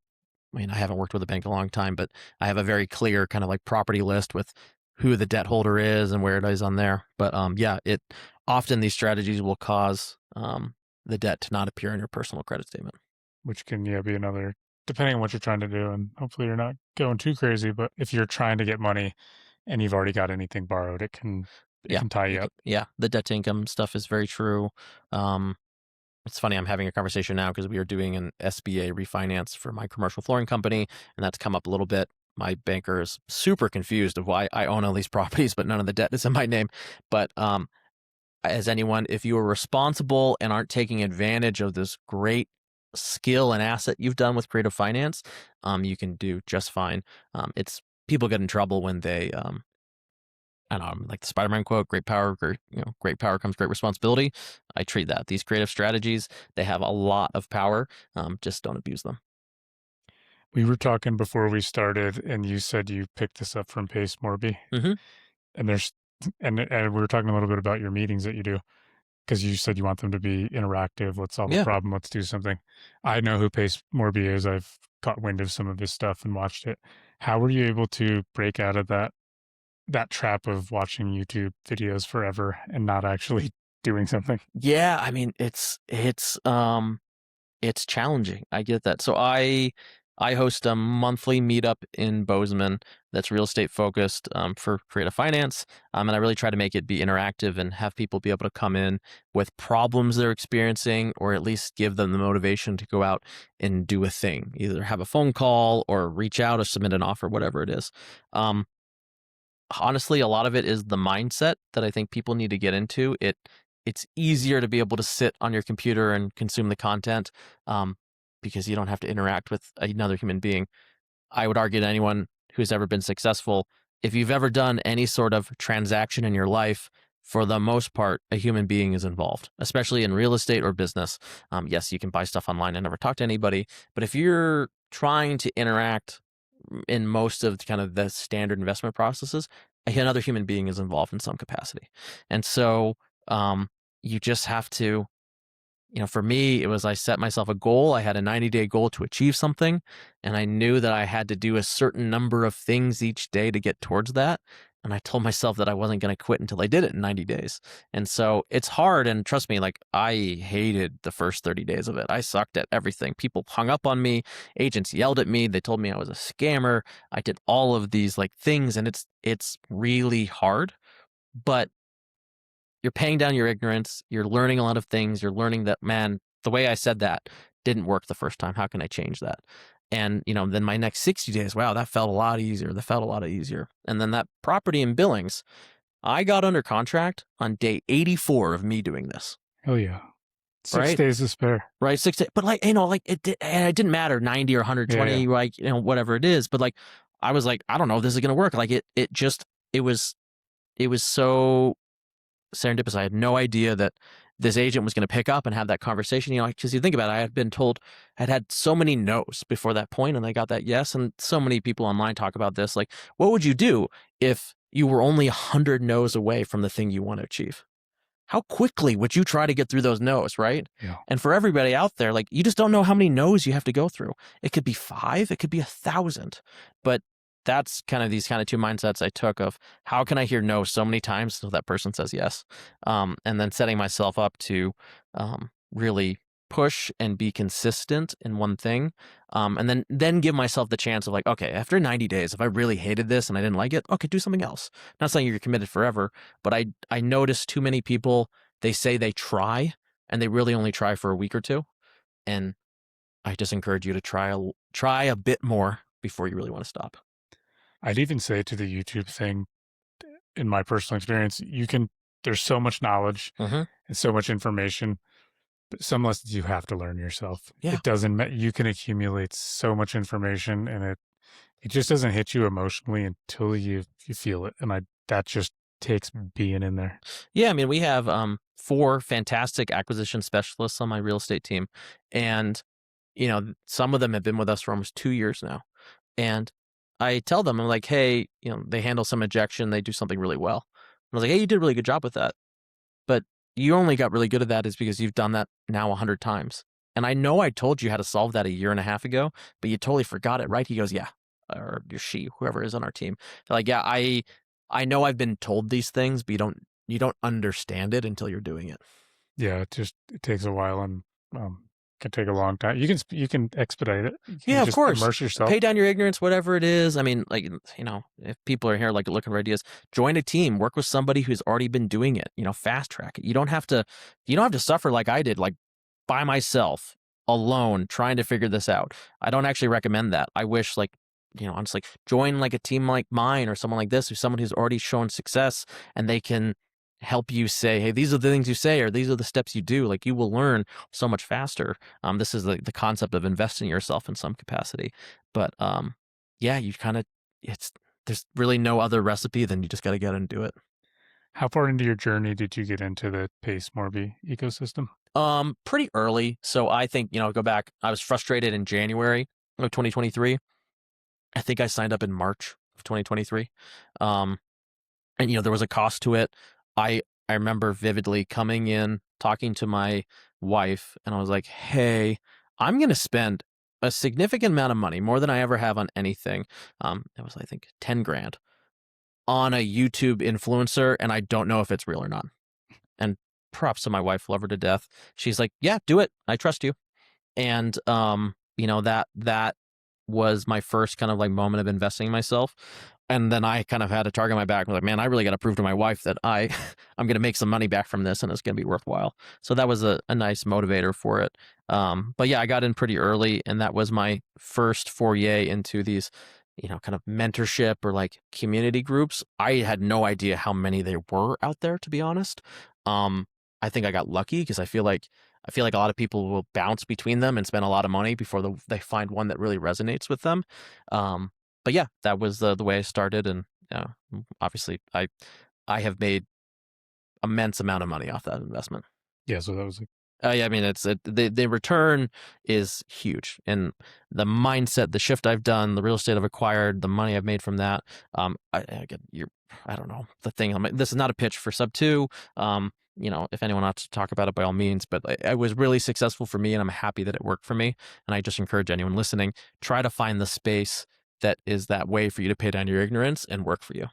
I haven't worked with a bank in a long time, but I have a very clear kind of property list with who the debt holder is and where it is on there. But often these strategies will cause the debt to not appear in your personal credit statement. Which can be another, depending on what you're trying to do, and hopefully you're not going too crazy, but if you're trying to get money and you've already got anything borrowed, it can tie you up. Yeah, the debt to income stuff is very true. It's funny, I'm having a conversation now because we are doing an SBA refinance for my commercial flooring company, and that's come up a little bit. My banker is super confused of why I own all these properties, but none of the debt is in my name. But as anyone, if you are responsible and aren't taking advantage of this great skill and asset you've done with creative finance, you can do just fine. It's people get in trouble when they I don't know, like the Spider-Man quote, great power comes great responsibility. I treat that. These creative strategies, they have a lot of power. Just don't abuse them. We were talking before we started, and you said you picked this up from Pace Morby. Mm-hmm. And we were talking a little bit about your meetings that you do, because you said you want them to be interactive. Let's solve a problem. Let's do something. I know who Pace Morby is. I've caught wind of some of his stuff and watched it. How were you able to break out of that trap of watching YouTube videos forever and not actually doing something? Yeah, I mean, it's challenging. I get that. So I I host a monthly meetup in Bozeman that's real estate focused for creative finance. And I really try to make it be interactive and have people be able to come in with problems they're experiencing, or at least give them the motivation to go out and do a thing, either have a phone call or reach out or submit an offer, whatever it is. Honestly, a lot of it is the mindset that I think people need to get into. It's easier to be able to sit on your computer and consume the content because you don't have to interact with another human being. I would argue to anyone who's ever been successful, if you've ever done any sort of transaction in your life, for the most part, a human being is involved, especially in real estate or business. Yes, you can buy stuff online and never talk to anybody, but if you're trying to interact in most of kind of the standard investment processes, another human being is involved in some capacity. And so you just have to, for me, it was I set myself a goal. I had a 90-day goal to achieve something, and I knew that I had to do a certain number of things each day to get towards that. And I told myself that I wasn't going to quit until I did it in 90 days. And so it's hard. And trust me, like, I hated the first 30 days of it. I sucked at everything. People hung up on me. Agents yelled at me. They told me I was a scammer. I did all of these like things, and it's really hard. But you're paying down your ignorance. You're learning a lot of things. You're learning that, man, the way I said that didn't work the first time. How can I change that? And, then my next 60 days, wow, that felt a lot easier. That felt a lot easier. And then that property in Billings, I got under contract on day 84 of me doing this. Oh yeah. 6 right? days to spare. Right. 6 days. But like, and it didn't matter 90 or 120, Yeah. like, whatever it is. But like, I was like, I don't know if this is going to work. Like it was so serendipitous. I had no idea that this agent was going to pick up and have that conversation, because you think about it, I had been told I'd had so many no's before that point, and I got that yes. And so many people online talk about this. Like, what would you do if you were only 100 no's away from the thing you want to achieve? How quickly would you try to get through those no's, right? Yeah. And for everybody out there, like, you just don't know how many no's you have to go through. It could be 5, it could be 1,000, but that's kind of these kind of two mindsets I took of how can I hear no so many times so that person says yes, and then setting myself up to really push and be consistent in one thing, and then give myself the chance of like, okay, after 90 days, if I really hated this and I didn't like it, okay, do something else. Not saying you're committed forever, but I notice too many people, they say they try and they really only try for a week or two, and I just encourage you to try a bit more before you really want to stop. I'd even say to the YouTube thing, in my personal experience, there's so much knowledge Mm-hmm. and so much information, but some lessons you have to learn yourself. Yeah. It doesn't, you can accumulate so much information, and it just doesn't hit you emotionally until you feel it. And that just takes being in there. Yeah, I mean, we have 4 fantastic acquisition specialists on my real estate team, and some of them have been with us for almost 2 years now. And I tell them, I'm like, hey, they handle some ejection, they do something really well. I was like, hey, you did a really good job with that, but you only got really good at that is because you've done that now 100 times. And I know I told you how to solve that a year and a half ago, but you totally forgot it, right? He goes, yeah, or she, whoever is on our team. They're like, yeah, I know I've been told these things, but you don't understand it until you're doing it. Yeah, it takes a while, and can take a long time. You can expedite it. You can Yeah, of just course. immerse yourself. Pay down your ignorance, whatever it is. I mean, like, if people are here like looking for ideas, join a team, work with somebody who's already been doing it, fast track it. You don't have to suffer like I did, like by myself, alone, trying to figure this out. I don't actually recommend that. I wish, like, honestly, join like a team like mine or someone like this, who's someone who's already shown success, and they can help you say, hey, these are the things you say, or these are the steps you do. Like, you will learn so much faster. This is the concept of investing in yourself in some capacity. But yeah, you kind of, there's really no other recipe than you just got to get and do it. How far into your journey did you get into the Pace Morby ecosystem? Pretty early. So I think, go back, I was frustrated in January of 2023. I think I signed up in March of 2023. And there was a cost to it. I remember vividly coming in, talking to my wife, and I was like, hey, I'm going to spend a significant amount of money, more than I ever have on anything. It was, I think, 10 grand on a YouTube influencer, and I don't know if it's real or not. And props to my wife, love her to death. She's like, yeah, do it. I trust you. And, that was my first kind of like moment of investing in myself. And then I kind of had a target on my back. I was like, man, I really got to prove to my wife that I'm going to make some money back from this and it's going to be worthwhile. So that was a nice motivator for it. But yeah, I got in pretty early, and that was my first foray into these, kind of mentorship or like community groups. I had no idea how many there were out there, to be honest. I think I got lucky because I feel like a lot of people will bounce between them and spend a lot of money before they find one that really resonates with them. Um, but yeah, that was the way I started, and obviously I have made immense amount of money off that investment. Yeah, so that was Yeah, I mean, the return is huge, and the mindset, the shift I've done, the real estate I've acquired, the money I've made from that. I don't know the thing. This is not a pitch for Sub Two. If anyone wants to talk about it, by all means. But it was really successful for me, and I'm happy that it worked for me. And I just encourage anyone listening, try to find the space that is that way for you to pay down your ignorance and work for you.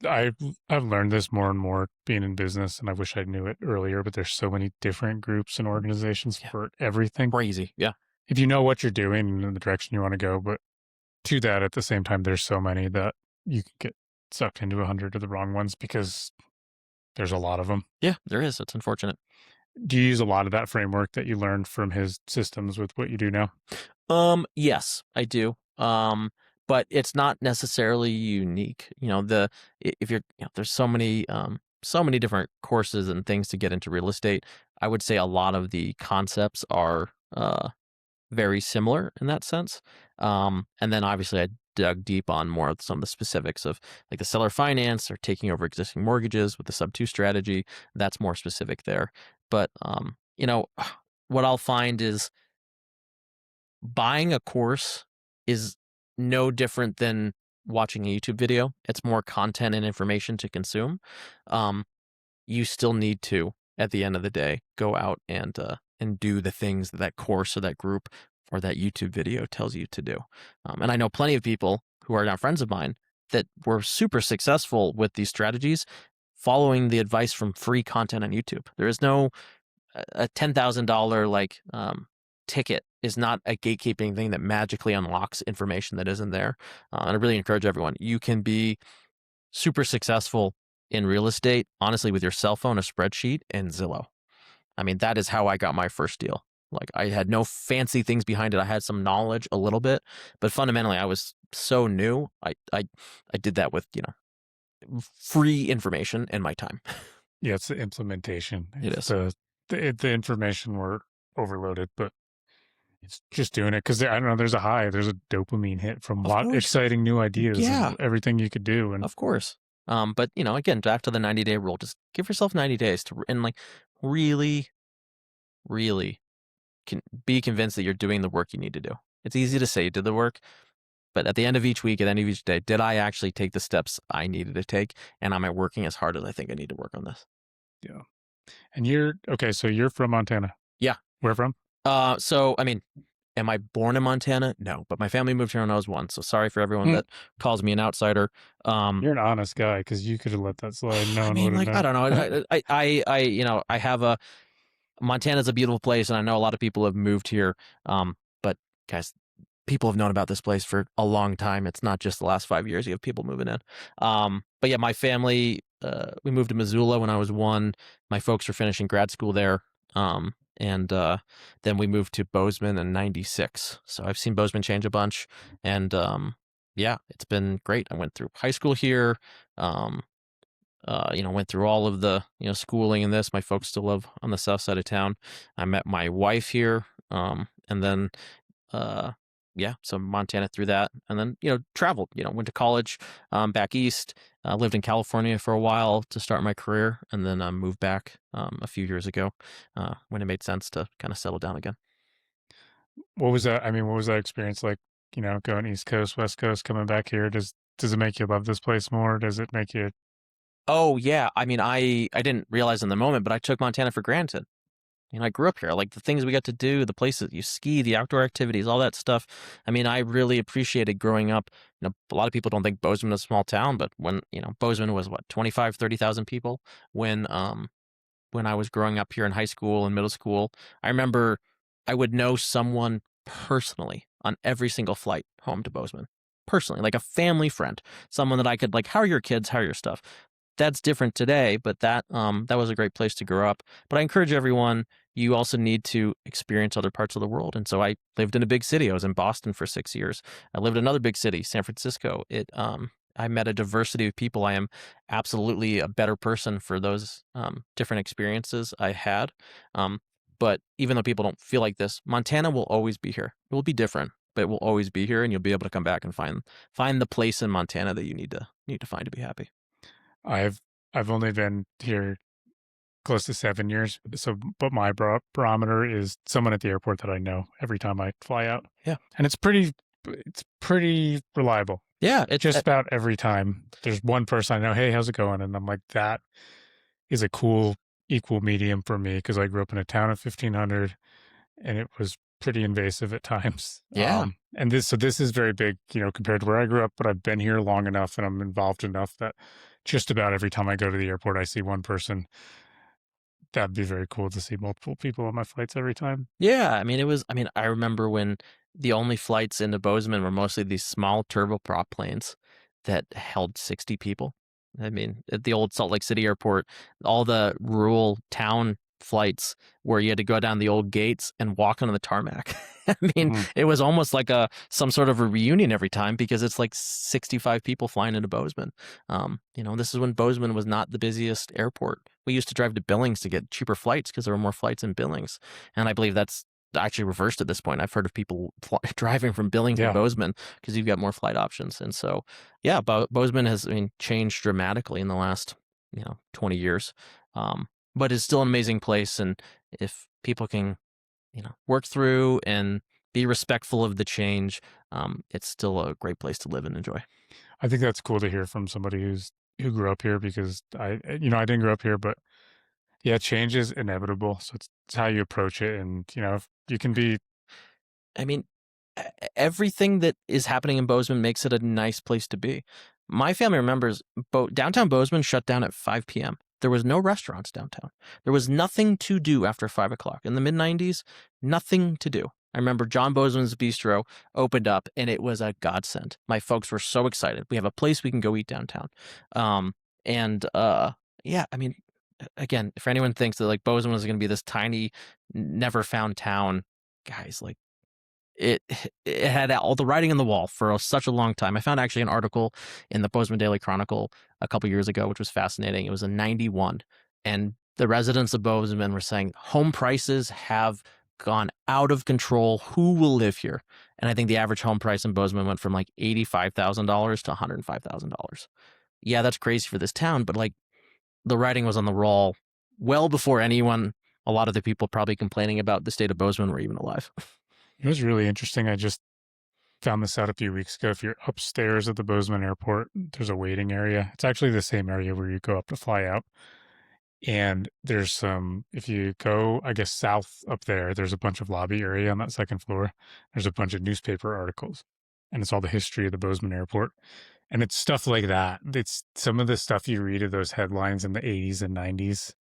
I've learned this more and more being in business, and I wish I knew it earlier, but there's so many different groups and organizations Yeah. for everything. Crazy, yeah. If you know what you're doing and in the direction you want to go, but to that at the same time, there's so many that you can get sucked into 100 of the wrong ones because there's a lot of them. Yeah, there is. It's unfortunate. Do you use a lot of that framework that you learned from his systems with what you do now? Yes, I do. But it's not necessarily unique. If you're, there's so many different courses and things to get into real estate. I would say a lot of the concepts are very similar in that sense. And then obviously I dug deep on more of some of the specifics of like the seller finance or taking over existing mortgages with the sub two strategy. That's more specific there. But what I'll find is buying a course is no different than watching a YouTube video. It's more content and information to consume. You still need to, at the end of the day, go out and do the things that course or that group or that YouTube video tells you to do. And I know plenty of people who are now friends of mine that were super successful with these strategies following the advice from free content on YouTube. There is no a $10,000 ticket is not a gatekeeping thing that magically unlocks information that isn't there. And I really encourage everyone, you can be super successful in real estate, honestly, with your cell phone, a spreadsheet, and Zillow. I mean, that is how I got my first deal. Like, I had no fancy things behind it. I had some knowledge a little bit, but fundamentally I was so new. I did that with, free information and my time. Yeah, it's the implementation. It is. The information were overloaded, but it's just doing it because I don't know. There's a dopamine hit from exciting new ideas and everything you could do. And of course. But again, back to the 90-day rule, just give yourself 90 days and really, really be convinced that you're doing the work you need to do. It's easy to say you did the work, but at the end of each week, at the end of each day, did I actually take the steps I needed to take? And am I working as hard as I think I need to work on this? Yeah. And so you're from Montana. Yeah. Where from? So, I mean, am I born in Montana? No, but my family moved here when I was 1. So sorry for everyone that calls me an outsider. You're an honest guy because you could have let that slide. No one would have. I don't know. I have Montana's a beautiful place, and I know a lot of people have moved here. But guys, people have known about this place for a long time. It's not just the last 5 years you have people moving in. But yeah, my family, we moved to Missoula when I was 1. My folks were finishing grad school there. And then we moved to Bozeman in 96. So I've seen Bozeman change a bunch. And yeah, it's been great. I went through high school here, went through all of the, schooling and this. My folks still live on the south side of town. I met my wife here. And then, so Montana through that. And then, traveled, went to college back east, lived in California for a while to start my career, and then moved back a few years ago when it made sense to kind of settle down again. What was that? I mean, what was that experience like, going East Coast, West Coast, coming back here? Does it make you love this place more? Does it make you... Oh, yeah. I mean, I didn't realize in the moment, but I took Montana for granted. I grew up here. Like the things we got to do, the places you ski, the outdoor activities, all that stuff. I mean, I really appreciated growing up. A lot of people don't think Bozeman is a small town, but when, Bozeman was 25, 30,000 people when I was growing up here in high school and middle school. I remember I would know someone personally on every single flight home to Bozeman. Personally, like a family friend, someone that I could like, how are your kids? How are your stuff? That's different today, but that was a great place to grow up. But I encourage everyone, you also need to experience other parts of the world. And so I lived in a big city. I was in Boston for 6 years. I lived in another big city, San Francisco. I met a diversity of people. I am absolutely a better person for those different experiences I had. But even though people don't feel like this, Montana will always be here. It will be different, but it will always be here, and you'll be able to come back and find the place in Montana that you need to find to be happy. I've only been here close to 7 years. So, but my barometer is someone at the airport that I know every time I fly out. Yeah. And it's pretty reliable. Yeah. Just about every time there's one person I know, hey, how's it going? And I'm like, that is a cool equal medium for me because I grew up in a town of 1,500 and it was pretty invasive at times. Yeah. And this is very big, compared to where I grew up, but I've been here long enough and I'm involved enough that just about every time I go to the airport, I see one person. That'd be very cool to see multiple people on my flights every time. Yeah. I remember when the only flights into Bozeman were mostly these small turboprop planes that held 60 people. I mean, at the old Salt Lake City airport, all the rural town flights where you had to go down the old gates and walk on the tarmac. I mean, it was almost like some sort of a reunion every time because it's like 65 people flying into Bozeman. This is when Bozeman was not the busiest airport. We used to drive to Billings to get cheaper flights because there were more flights in Billings. And I believe that's actually reversed at this point. I've heard of people driving from Billings to Bozeman because you've got more flight options. And so, yeah, Bozeman has changed dramatically in the last 20 years, but it's still an amazing place. And if people can work through and be respectful of the change, it's still a great place to live and enjoy. I think that's cool to hear from somebody who grew up here because I didn't grow up here, but yeah, change is inevitable. So it's how you approach it. And, if you can be. I mean, everything that is happening in Bozeman makes it a nice place to be. My family remembers downtown Bozeman shut down at 5 p.m. There was no restaurants downtown. There was nothing to do after 5 o'clock. In the mid-90s, nothing to do. I remember John Bozeman's Bistro opened up, and it was a godsend. My folks were so excited. We have a place we can go eat downtown. Yeah, I mean, again, if anyone thinks that like Bozeman is going to be this tiny, never found town, guys, like it had all the writing on the wall for such a long time. I found actually an article in the Bozeman Daily Chronicle a couple years ago, which was fascinating. It was in 91, and the residents of Bozeman were saying home prices have gone out of control. Who will live here? And I think the average home price in Bozeman went from like $85,000 to $105,000. Yeah, that's crazy for this town, but like the writing was on the wall well before a lot of the people probably complaining about the state of Bozeman were even alive. It was really interesting. I just found this out a few weeks ago. If you're upstairs at the Bozeman airport, there's a waiting area. It's actually the same area where you go up to fly out. And there's if you go, I guess, south up there's a bunch of lobby area on that second floor. There's a bunch of newspaper articles, and it's all the history of the Bozeman airport. And it's stuff like that. It's some of the stuff you read of those headlines in the 80s and 90s.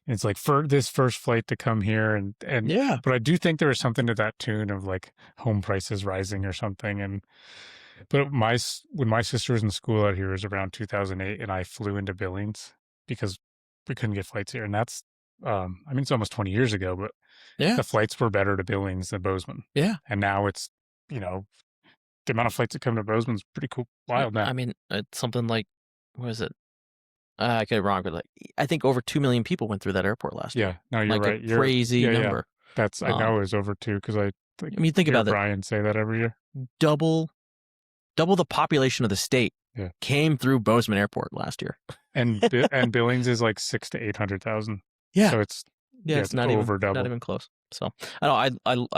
And it's like, for this first flight to come here. And yeah. But I do think there was something to that tune of like home prices rising or something. But when my sister was in school out here, it was around 2008, and I flew into Billings because we couldn't get flights here. And that's, it's almost 20 years ago, but the flights were better to Billings than Bozeman. Yeah. And now it's, the amount of flights that come to Bozeman's pretty cool, wild now. I mean, it's something like, what is it? I get it wrong, but like, I think over 2 million people went through that airport last year. Yeah, no, you're like right. A crazy number. Yeah. That's, I know is over 2 because I think about that. Brian say that every year. Double the population of the state came through Bozeman Airport last year. And Billings is like 600,000 to 800,000. Yeah. So it's not over even double. Not even close. So I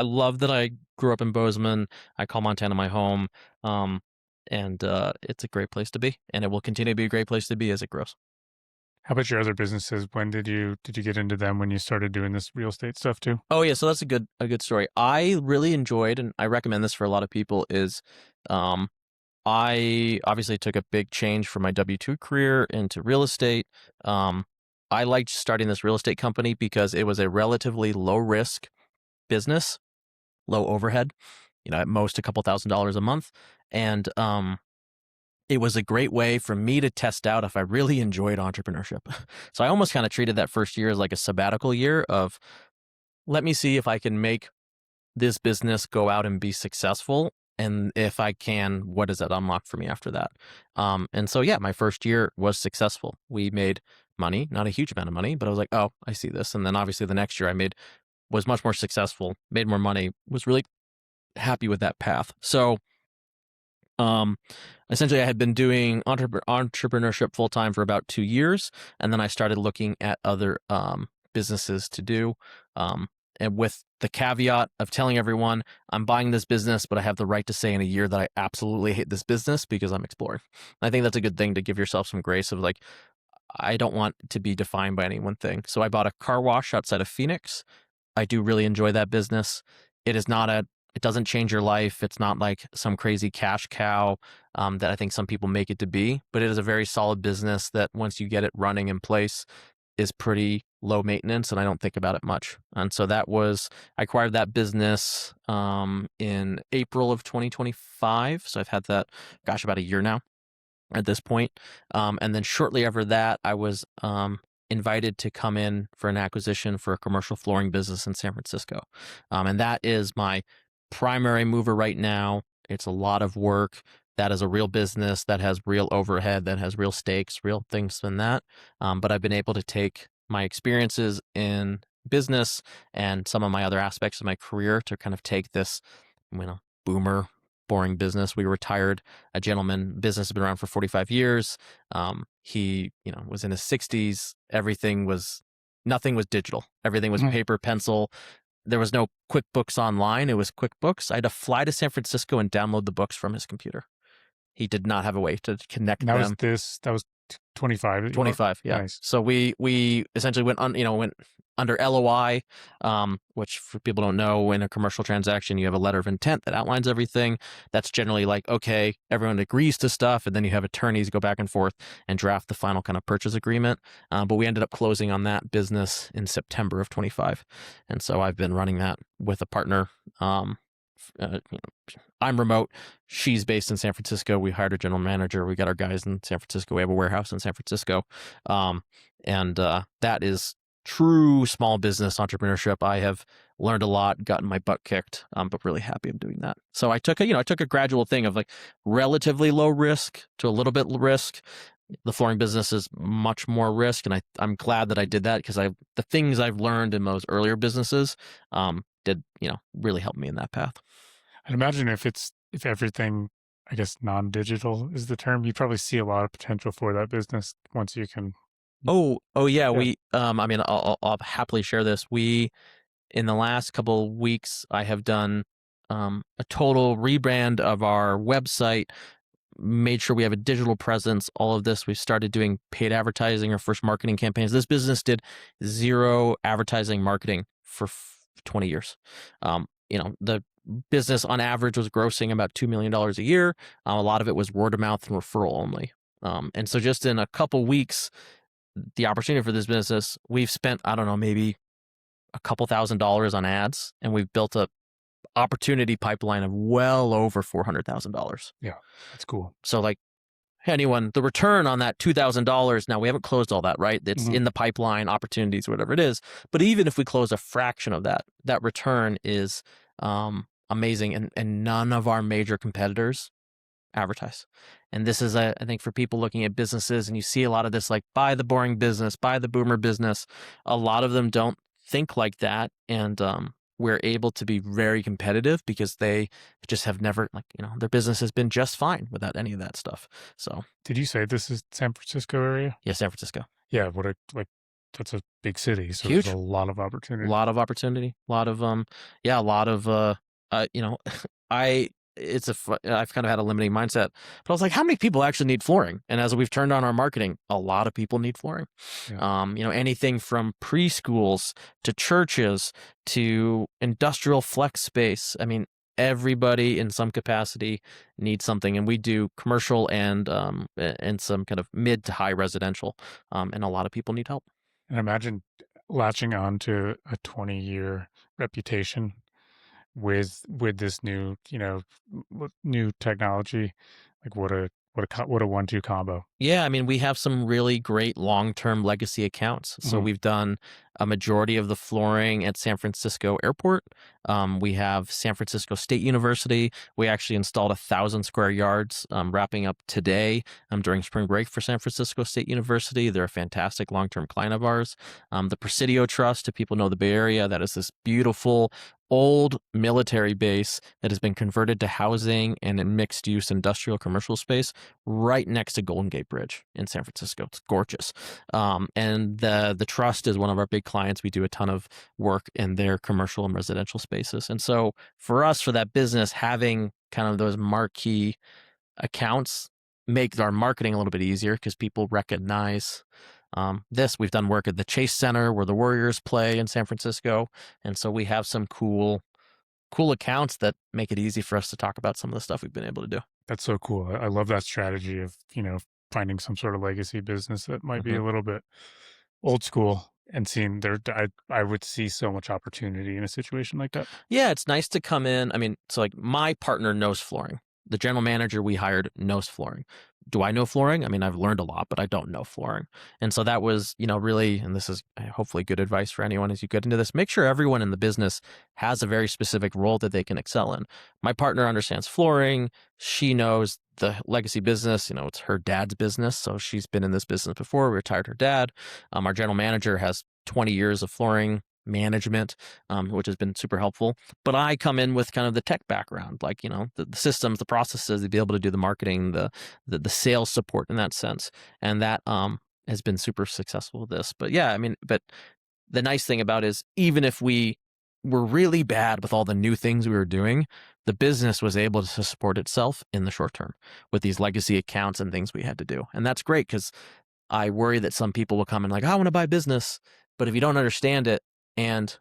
love that I grew up in Bozeman. I call Montana my home. And it's a great place to be, and it will continue to be a great place to be as it grows. How about your other businesses? When did you get into them when you started doing this real estate stuff too? Oh yeah, so that's a good story. I really enjoyed, and I recommend this for a lot of people, is I obviously took a big change from my W-2 career into real estate. I liked starting this real estate company because it was a relatively low risk business, low overhead. at most a couple $1,000s a month. And it was a great way for me to test out if I really enjoyed entrepreneurship. So I almost kind of treated that first year as like a sabbatical year of, let me see if I can make this business go out and be successful. And if I can, what does that unlock for me after that? And so, yeah, my first year was successful. We made money, not a huge amount of money, but I was like, oh, I see this. And then obviously the next year was much more successful, made more money, was really happy with that path. So, essentially I had been doing entrepreneurship full time for about 2 years. And then I started looking at other, businesses to do. And with the caveat of telling everyone I'm buying this business, but I have the right to say in a year that I absolutely hate this business because I'm exploring. I think that's a good thing to give yourself some grace of like, I don't want to be defined by any one thing. So I bought a car wash outside of Phoenix. I do really enjoy that business. It doesn't change your life. It's not like some crazy cash cow that I think some people make it to be, but it is a very solid business that once you get it running in place is pretty low maintenance, and I don't think about it much. And so I acquired that business in April of 2025. So I've had that, about a year now at this point. And then shortly after that, I was invited to come in for an acquisition for a commercial flooring business in San Francisco. And that is my primary mover right now. It's a lot of work. That is a real business that has real overhead, that has real stakes, real things than that. But I've been able to take my experiences in business and some of my other aspects of my career to kind of take this, boomer, boring business. We retired a gentleman. Business has been around for 45 years. He, was in his 60s. Nothing was digital. Everything was paper, pencil. There was no QuickBooks online. It was QuickBooks. I had to fly to San Francisco and download the books from his computer. He did not have a way to connect them. That was 25. 25, yeah. Nice. So we essentially went under LOI, which for people who don't know, in a commercial transaction, you have a letter of intent that outlines everything. That's generally like, okay, everyone agrees to stuff, and then you have attorneys go back and forth and draft the final kind of purchase agreement. But we ended up closing on that business in September of 25. And so I've been running that with a partner. I'm remote. She's based in San Francisco. We hired a general manager. We got our guys in San Francisco. We have a warehouse in San Francisco. And that is true small business entrepreneurship. I have learned a lot, gotten my butt kicked, but really happy I'm doing that. So I took a gradual thing of like relatively low risk to a little bit risk. The flooring business is much more risk. And I'm glad that I did that because the things I've learned in those earlier businesses, did, really help me in that path. I'd imagine if everything, I guess, non-digital is the term, you probably see a lot of potential for that business once you can. Oh yeah. We, I'll happily share this. In the last couple of weeks, I have done a total rebrand of our website, made sure we have a digital presence, all of this. We started doing paid advertising, our first marketing campaigns. This business did zero advertising marketing for 20 years. The business on average was grossing about $2 million a year. A lot of it was word of mouth and referral only. And so just in a couple weeks, the opportunity for this business, we've spent, I don't know, maybe a couple $1,000s on ads, and we've built a opportunity pipeline of well over $400,000. Yeah, that's cool. So like the return on that $2,000, now we haven't closed all that, right? It's in the pipeline, opportunities, whatever it is. But even if we close a fraction of that, that return is amazing. And none of our major competitors advertise. And this is, I think, for people looking at businesses, and you see a lot of this, like, buy the boring business, buy the boomer business. A lot of them don't think like that. And we're able to be very competitive because they just have never, their business has been just fine without any of that stuff. So, did you say this is San Francisco area? Yeah, San Francisco. Yeah, that's a big city, so huge. There's a lot of opportunity. A lot of opportunity. A lot of I've kind of had a limiting mindset, but I was like, how many people actually need flooring? And as we've turned on our marketing, a lot of people need flooring. Yeah. Anything from preschools to churches to industrial flex space. I mean, everybody in some capacity needs something, and we do commercial and some kind of mid to high residential, and a lot of people need help. And imagine latching on to a 20-year reputation with this new, new technology? Like what a 1-2 combo. Yeah, I mean, we have some really great long-term legacy accounts. So Mhm. we've done a majority of the flooring at San Francisco Airport. We have San Francisco State University. We actually installed 1,000 square yards, wrapping up today during spring break for San Francisco State University. They're a fantastic long-term client of ours. The Presidio Trust, if people know the Bay Area, that is this beautiful old military base that has been converted to housing and in mixed-use industrial commercial space right next to Golden Gate Bridge in San Francisco. It's gorgeous. And the trust is one of our big clients. We do a ton of work in their commercial and residential spaces. And so for us, for that business, having kind of those marquee accounts makes our marketing a little bit easier because people recognize this. We've done work at the Chase Center where the Warriors play in San Francisco. And so we have some cool accounts that make it easy for us to talk about some of the stuff we've been able to do. That's so cool. I love that strategy of, finding some sort of legacy business that might be Mhm. a little bit old school and seeing I would see so much opportunity in a situation like that. Yeah, it's nice to come in. I mean, so like my partner knows flooring. The general manager we hired knows flooring. Do I know flooring? I mean, I've learned a lot, but I don't know flooring. And so that was, really, and this is hopefully good advice for anyone as you get into this, make sure everyone in the business has a very specific role that they can excel in. My partner understands flooring. She knows the legacy business. It's her dad's business. So she's been in this business before, retired her dad. Our general manager has 20 years of flooring management, which has been super helpful. But I come in with kind of the tech background, like the systems, the processes, to be able to do the marketing, the sales support in that sense, and that has been super successful with this. But yeah, I mean, but the nice thing about it is even if we were really bad with all the new things we were doing, the business was able to support itself in the short term with these legacy accounts and things we had to do, and that's great because I worry that some people will come and like, I want to buy business, but if you don't understand it and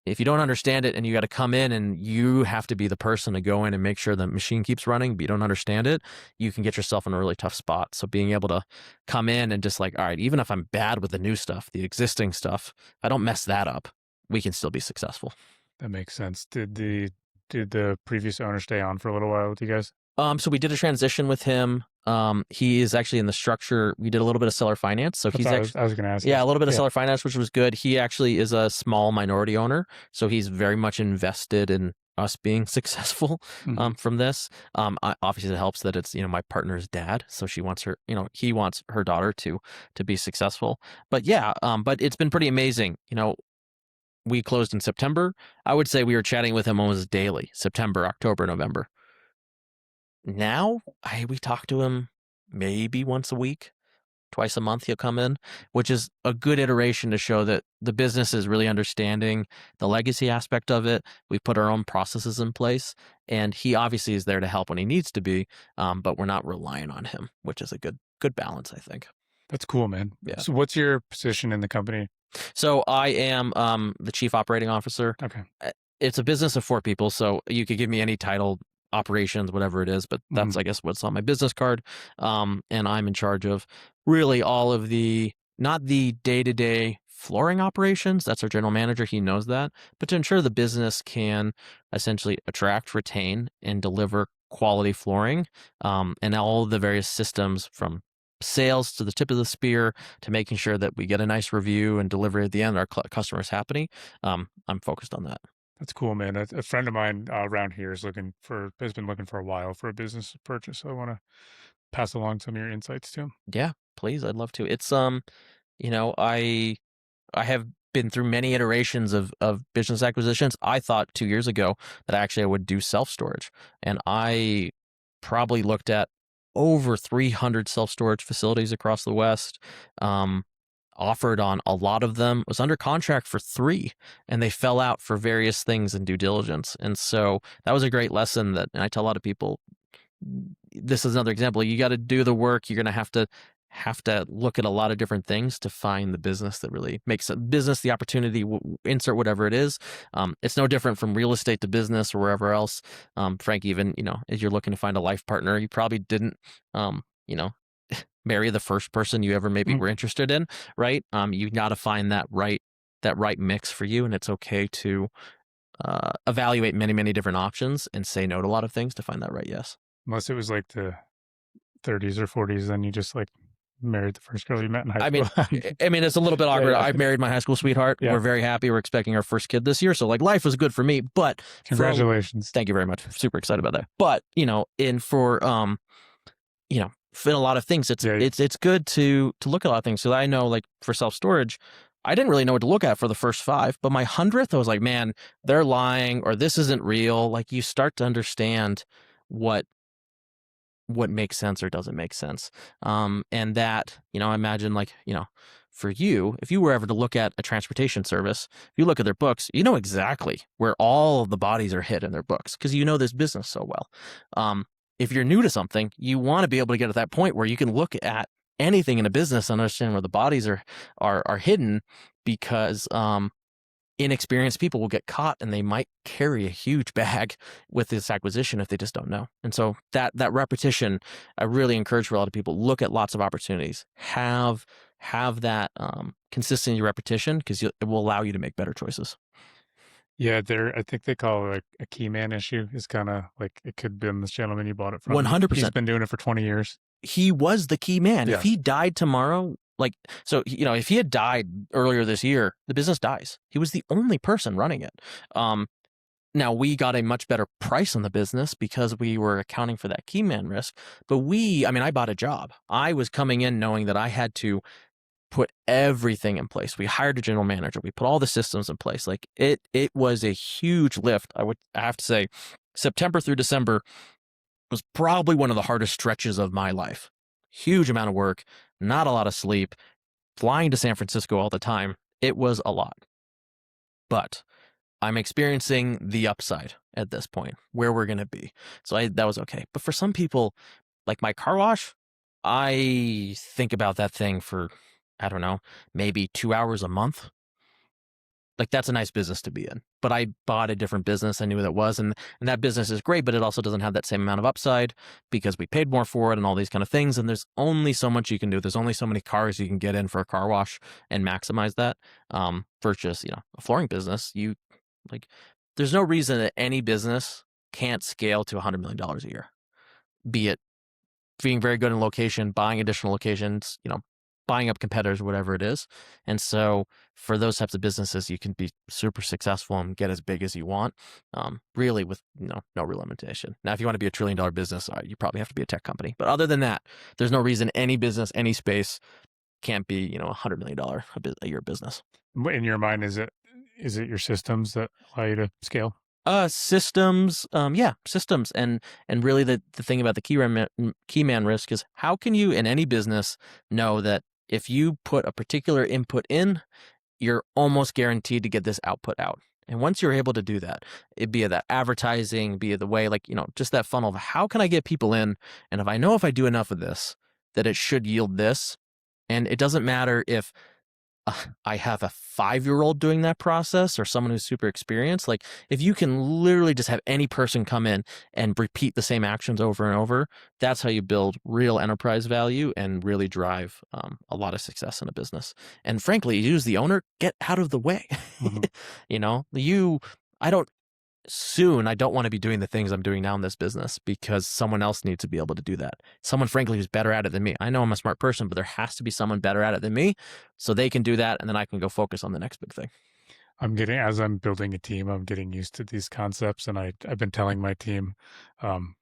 if you don't understand it and you got to come in and you have to be the person to go in and make sure the machine keeps running, but you don't understand it, you can get yourself in a really tough spot. So being able to come in and just like, all right, even if I'm bad with the new stuff, the existing stuff, if I don't mess that up, we can still be successful. That makes sense. Did the previous owner stay on for a little while with you guys? So we did a transition with him. He is actually in the structure. We did a little bit of seller finance. So That's he's what actually, I was going to ask you. yeah, a little bit of Yeah. seller finance, which was good. He actually is a small minority owner. So he's very much invested in us being successful Mhm. from this. Obviously it helps that it's, my partner's dad. So she wants her, he wants her daughter to be successful. But yeah, but it's been pretty amazing. We closed in September. I would say we were chatting with him almost daily, September, October, November. Now, we talk to him maybe once a week, twice a month he'll come in, which is a good iteration to show that the business is really understanding the legacy aspect of it. We put our own processes in place, and he obviously is there to help when he needs to be, but we're not relying on him, which is a good balance, I think. That's cool, man. Yeah. So what's your position in the company? So I am the chief operating officer. Okay. It's a business of 4 people, so you could give me any title, operations, whatever it is, but that's, Mhm. I guess, what's on my business card. And I'm in charge of really all of not the day-to-day flooring operations. That's our general manager. He knows that. But to ensure the business can essentially attract, retain, and deliver quality flooring, and all the various systems from sales to the tip of the spear to making sure that we get a nice review and delivery at the end, our customers happy. I'm focused on that. That's cool, man. A friend of mine around here has been looking for a while for a business purchase. So I want to pass along some of your insights to him. Yeah, please. I'd love to. It's, I have been through many iterations of business acquisitions. I thought 2 years ago that actually I would do self-storage, and I probably looked at over 300 self-storage facilities across the West, offered on a lot of them, was under contract for 3, and they fell out for various things in due diligence. And so that was a great lesson that, and I tell a lot of people, this is another example. You got to do the work. You're going to have to look at a lot of different things to find the business that really makes a business, the opportunity, insert whatever it is. It's no different from real estate to business or wherever else. Frank, even, as you're looking to find a life partner, you probably didn't, you know, marry the first person you ever maybe Mm. were interested in, right? You got to find that right mix for you. And it's okay to evaluate many, many different options and say no to a lot of things to find that right yes. Unless it was like the 30s or 40s, then you just like married the first girl you met in high I school. mean, it's a little bit awkward. Yeah. I married my high school sweetheart. Yeah. We're very happy. We're expecting our first kid this year. So like life was good for me, but Congratulations. thank you very much. Super excited about that. But, in a lot of things, it's good to look at a lot of things. So I know like for self-storage, I didn't really know what to look at for the first 5, but my 100th, I was like, man, they're lying or this isn't real. Like you start to understand what makes sense or doesn't make sense. And that, I imagine like, for you, if you were ever to look at a transportation service, if you look at their books, you know exactly where all of the bodies are hit in their books because you know this business so well. If you're new to something, you want to be able to get to that point where you can look at anything in a business and understand where the bodies are hidden because inexperienced people will get caught and they might carry a huge bag with this acquisition if they just don't know. And so that repetition, I really encourage for a lot of people, look at lots of opportunities, have that consistency repetition because it will allow you to make better choices. Yeah, I think they call it like a key man issue. Is kind of like it could have been this gentleman you bought it from. 100%. He's been doing it for 20 years. He was the key man. Yeah. If he died tomorrow, if he had died earlier this year, the business dies. He was the only person running it. Now we got a much better price on the business because we were accounting for that key man risk. But I bought a job. I was coming in knowing that I had to put everything in place. We hired a general manager. We put all the systems in place. Like it was a huge lift. I have to say, September through December was probably one of the hardest stretches of my life. Huge amount of work, not a lot of sleep, flying to San Francisco all the time. It was a lot. But I'm experiencing the upside at this point, where we're going to be. So that was okay. But for some people, like my car wash, I think about that thing for, I don't know, maybe 2 hours a month. Like that's a nice business to be in. But I bought a different business. I knew what it was. And that business is great, but it also doesn't have that same amount of upside because we paid more for it and all these kind of things. And there's only so much you can do. There's only so many cars you can get in for a car wash and maximize that. Versus, a flooring business, there's no reason that any business can't scale to $100 million a year. Be it being very good in location, buying additional locations, buying up competitors, whatever it is. And so for those types of businesses, you can be super successful and get as big as you want, really with no real limitation. Now, if you want to be $1 trillion business, you probably have to be a tech company. But other than that, there's no reason any business, any space can't be, $100 million a year business. In your mind, is it your systems that allow you to scale? Systems, systems. And really the thing about the key man risk is how can you in any business know that if you put a particular input in, you're almost guaranteed to get this output out. And once you're able to do that, it be it that advertising, be it the way, just that funnel of how can I get people in? And if I know if I do enough of this, that it should yield this. And it doesn't matter if I have a 5-year-old doing that process or someone who's super experienced. Like if you can literally just have any person come in and repeat the same actions over and over, that's how you build real enterprise value and really drive a lot of success in a business. And frankly, you as the owner, get out of the way. Mm-hmm. I don't want to be doing the things I'm doing now in this business because someone else needs to be able to do that. Someone, frankly, who's better at it than me. I know I'm a smart person, but there has to be someone better at it than me so they can do that. And then I can go focus on the next big thing. As I'm building a team, I'm getting used to these concepts. And I've been telling my team, I've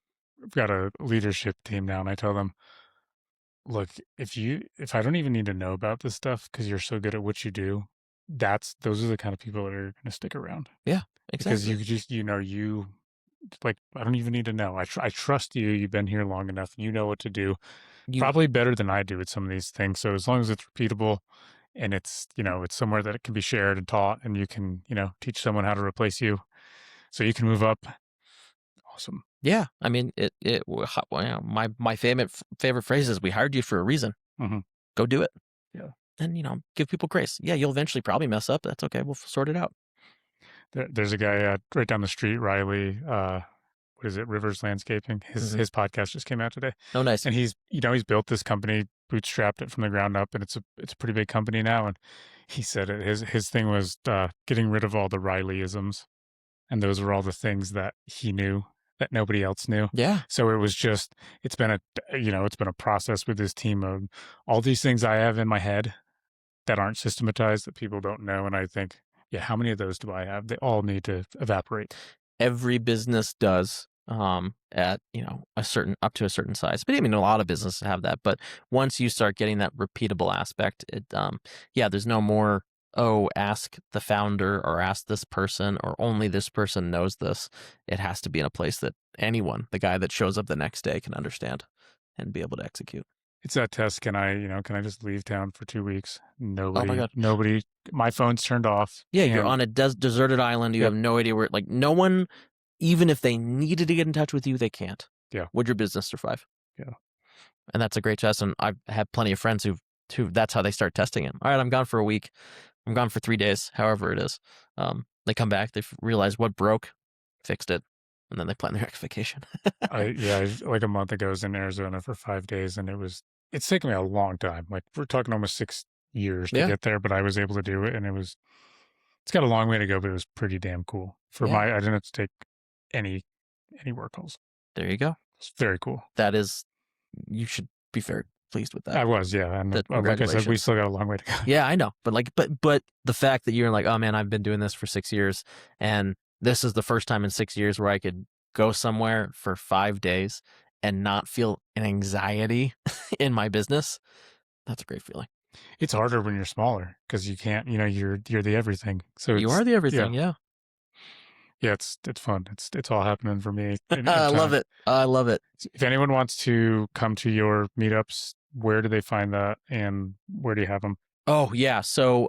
got a leadership team now, and I tell them, look, if I don't even need to know about this stuff because you're so good at what you do, those are the kind of people that are going to stick around. Yeah. Exactly. Because you just, I don't even need to know. I trust you. You've been here long enough. You know what to do. Probably better than I do with some of these things. So as long as it's repeatable and it's somewhere that it can be shared and taught and you can, teach someone how to replace you so you can move up. Awesome. Yeah. I mean, my favorite phrase is we hired you for a reason. Mm-hmm. Go do it. Yeah. And, give people grace. Yeah. You'll eventually probably mess up. That's okay. We'll sort it out. There's a guy right down the street, Riley. What is it? Rivers Landscaping. His podcast just came out today. Oh, nice. And he's built this company, bootstrapped it from the ground up, and it's a pretty big company now. And he said his thing was getting rid of all the Rileyisms, and those were all the things that he knew that nobody else knew. Yeah. So it was just, it's been a process with this team of all these things I have in my head that aren't systematized that people don't know. And I think, yeah, how many of those do I have? They all need to evaporate. Every business does at up to a certain size, but I mean a lot of businesses have that. But once you start getting that repeatable aspect, it there's no more, oh, ask the founder or ask this person or only this person knows this. It has to be in a place that anyone, the guy that shows up the next day, can understand and be able to execute. It's that test. Can I just leave town for 2 weeks? Oh my God. Nobody, my phone's turned off. Yeah, you're on a deserted island. You have no idea where, like, no one, even if they needed to get in touch with you, they can't. Yeah. Would your business survive? Yeah. And that's a great test. And I've had plenty of friends who that's how they start testing it. All right, I'm gone for a week. I'm gone for 3 days, however it is. They come back, they realize what broke, fixed it, and then they plan their next vacation. Like a month ago, I was in Arizona for 5 days, and it's taken me a long time. Like, we're talking almost 6 years to get there, but I was able to do it, and it's got a long way to go, but it was pretty damn cool. I didn't have to take any work calls. There you go. It's very cool. That is, you should be very pleased with that. I was, yeah. And like I said, we still got a long way to go. Yeah, I know. But the fact that you're like, oh man, I've been doing this for 6 years, and this is the first time in 6 years where I could go somewhere for 5 days and not feel an anxiety in my business. That's a great feeling. It's harder when you're smaller because you can't, you're the everything. So you are the everything. Yeah. Yeah, it's fun. It's all happening for me. I love it. I love it. If anyone wants to come to your meetups, where do they find that, and where do you have them? Oh yeah. So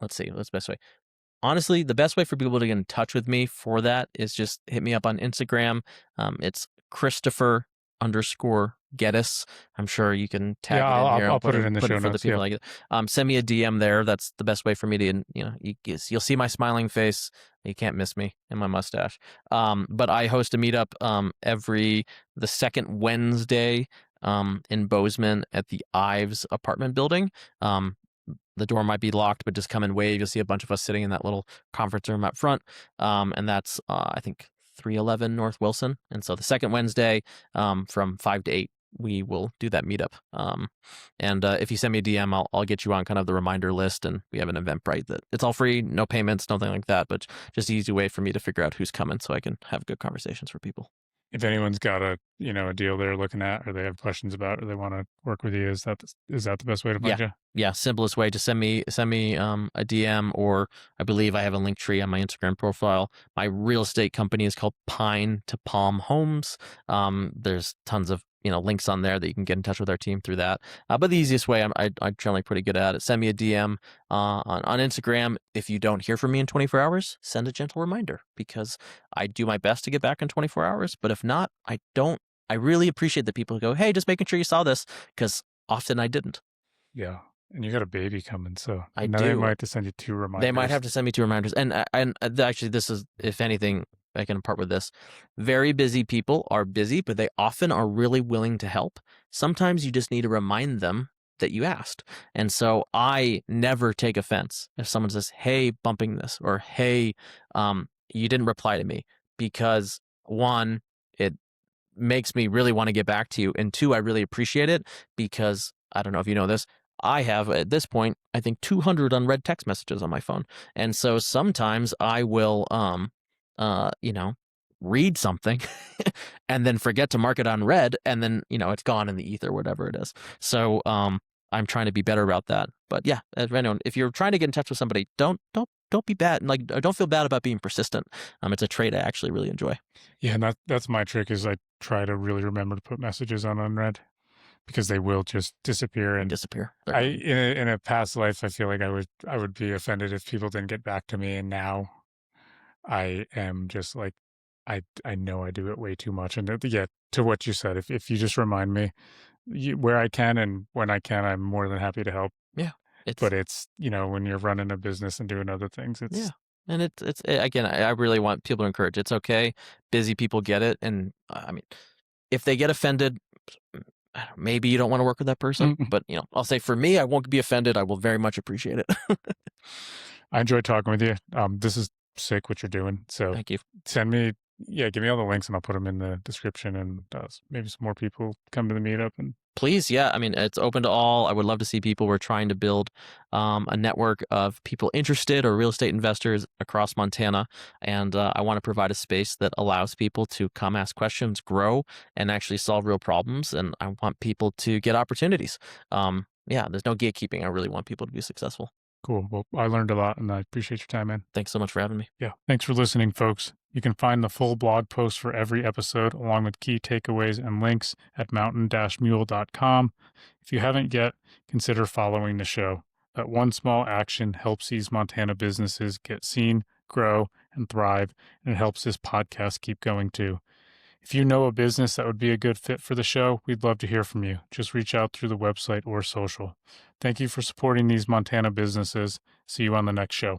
let's see. What's the best way? Honestly, the best way for people to get in touch with me for that is just hit me up on Instagram. It's Christopher_Geddes. I'm sure you can tag it in here. I'll put it in the show notes. For the people like it. Send me a DM there. That's the best way for me to, you'll see my smiling face. You can't miss me and my mustache. But I host a meetup the second Wednesday in Bozeman at the Ives apartment building. The door might be locked, but just come and wave. You'll see a bunch of us sitting in that little conference room up front. And that's, I think, 311 North Wilson. And so the second Wednesday from 5 to 8, we will do that meetup. And if you send me a DM, I'll get you on kind of the reminder list. And we have an Eventbrite that it's all free, no payments, nothing like that, but just an easy way for me to figure out who's coming so I can have good conversations for people. If anyone's got a deal they're looking at, or they have questions about, or they want to work with you, is that the best way to find you? Yeah, simplest way. Just send me a DM, or I believe I have a link tree on my Instagram profile. My real estate company is called Pine to Palm Homes. There's tons of links on there that you can get in touch with our team through that. But the easiest way, I'm generally pretty good at it. Send me a DM on Instagram. If you don't hear from me in 24 hours, send a gentle reminder, because I do my best to get back in 24 hours. But if not, I don't. I really appreciate the people who go, hey, just making sure you saw this, because often I didn't. Yeah. And you got a baby coming, so I do. They might have to send you 2 reminders. They might have to send me 2 reminders. And actually, this is, if anything, I can impart with this. Very busy people are busy, but they often are really willing to help. Sometimes you just need to remind them that you asked. And so I never take offense if someone says, hey, bumping this, or hey, you didn't reply to me, because 1, it makes me really want to get back to you. And 2, I really appreciate it, because I don't know if you know this, I have at this point, I think 200 unread text messages on my phone. And so sometimes I will, read something and then forget to mark it unread, and then, it's gone in the ether, whatever it is. So, I'm trying to be better about that. But yeah, if you're trying to get in touch with somebody, don't be bad. Like, don't feel bad about being persistent. It's a trait I actually really enjoy. Yeah. And that's my trick, is I try to really remember to put messages on unread, because they will just disappear. In a past life, I feel like I would be offended if people didn't get back to me. And now I am just like, I know I do it way too much. And to what you said, if you just remind me where I can and when I can, I'm more than happy to help. Yeah. But it's, when you're running a business and doing other things, it's... Yeah. And it's again, I really want people to encourage. It's okay. Busy people get it. And I mean, if they get offended, maybe you don't want to work with that person, but I'll say for me, I won't be offended. I will very much appreciate it. I enjoyed talking with you. This is sick what you're doing. So Thank you. send me, yeah, give me all the links and I'll put them in the description, and maybe some more people come to the meetup. And Please, yeah. I mean, it's open to all. I would love to see people. We're trying to build a network of people interested or real estate investors across Montana. And I want to provide a space that allows people to come ask questions, grow, and actually solve real problems. And I want people to get opportunities. Yeah, there's no gatekeeping. I really want people to be successful. cool. Well, I learned a lot and I appreciate your time, man. Thanks so much for having me. Yeah. Thanks for listening, folks. You can find the full blog post for every episode, along with key takeaways and links, at mountain-mule.com. If you haven't yet, consider following the show. That one small action helps these Montana businesses get seen, grow, and thrive, and it helps this podcast keep going too. If you know a business that would be a good fit for the show, we'd love to hear from you. Just reach out through the website or social. Thank you for supporting these Montana businesses. See you on the next show.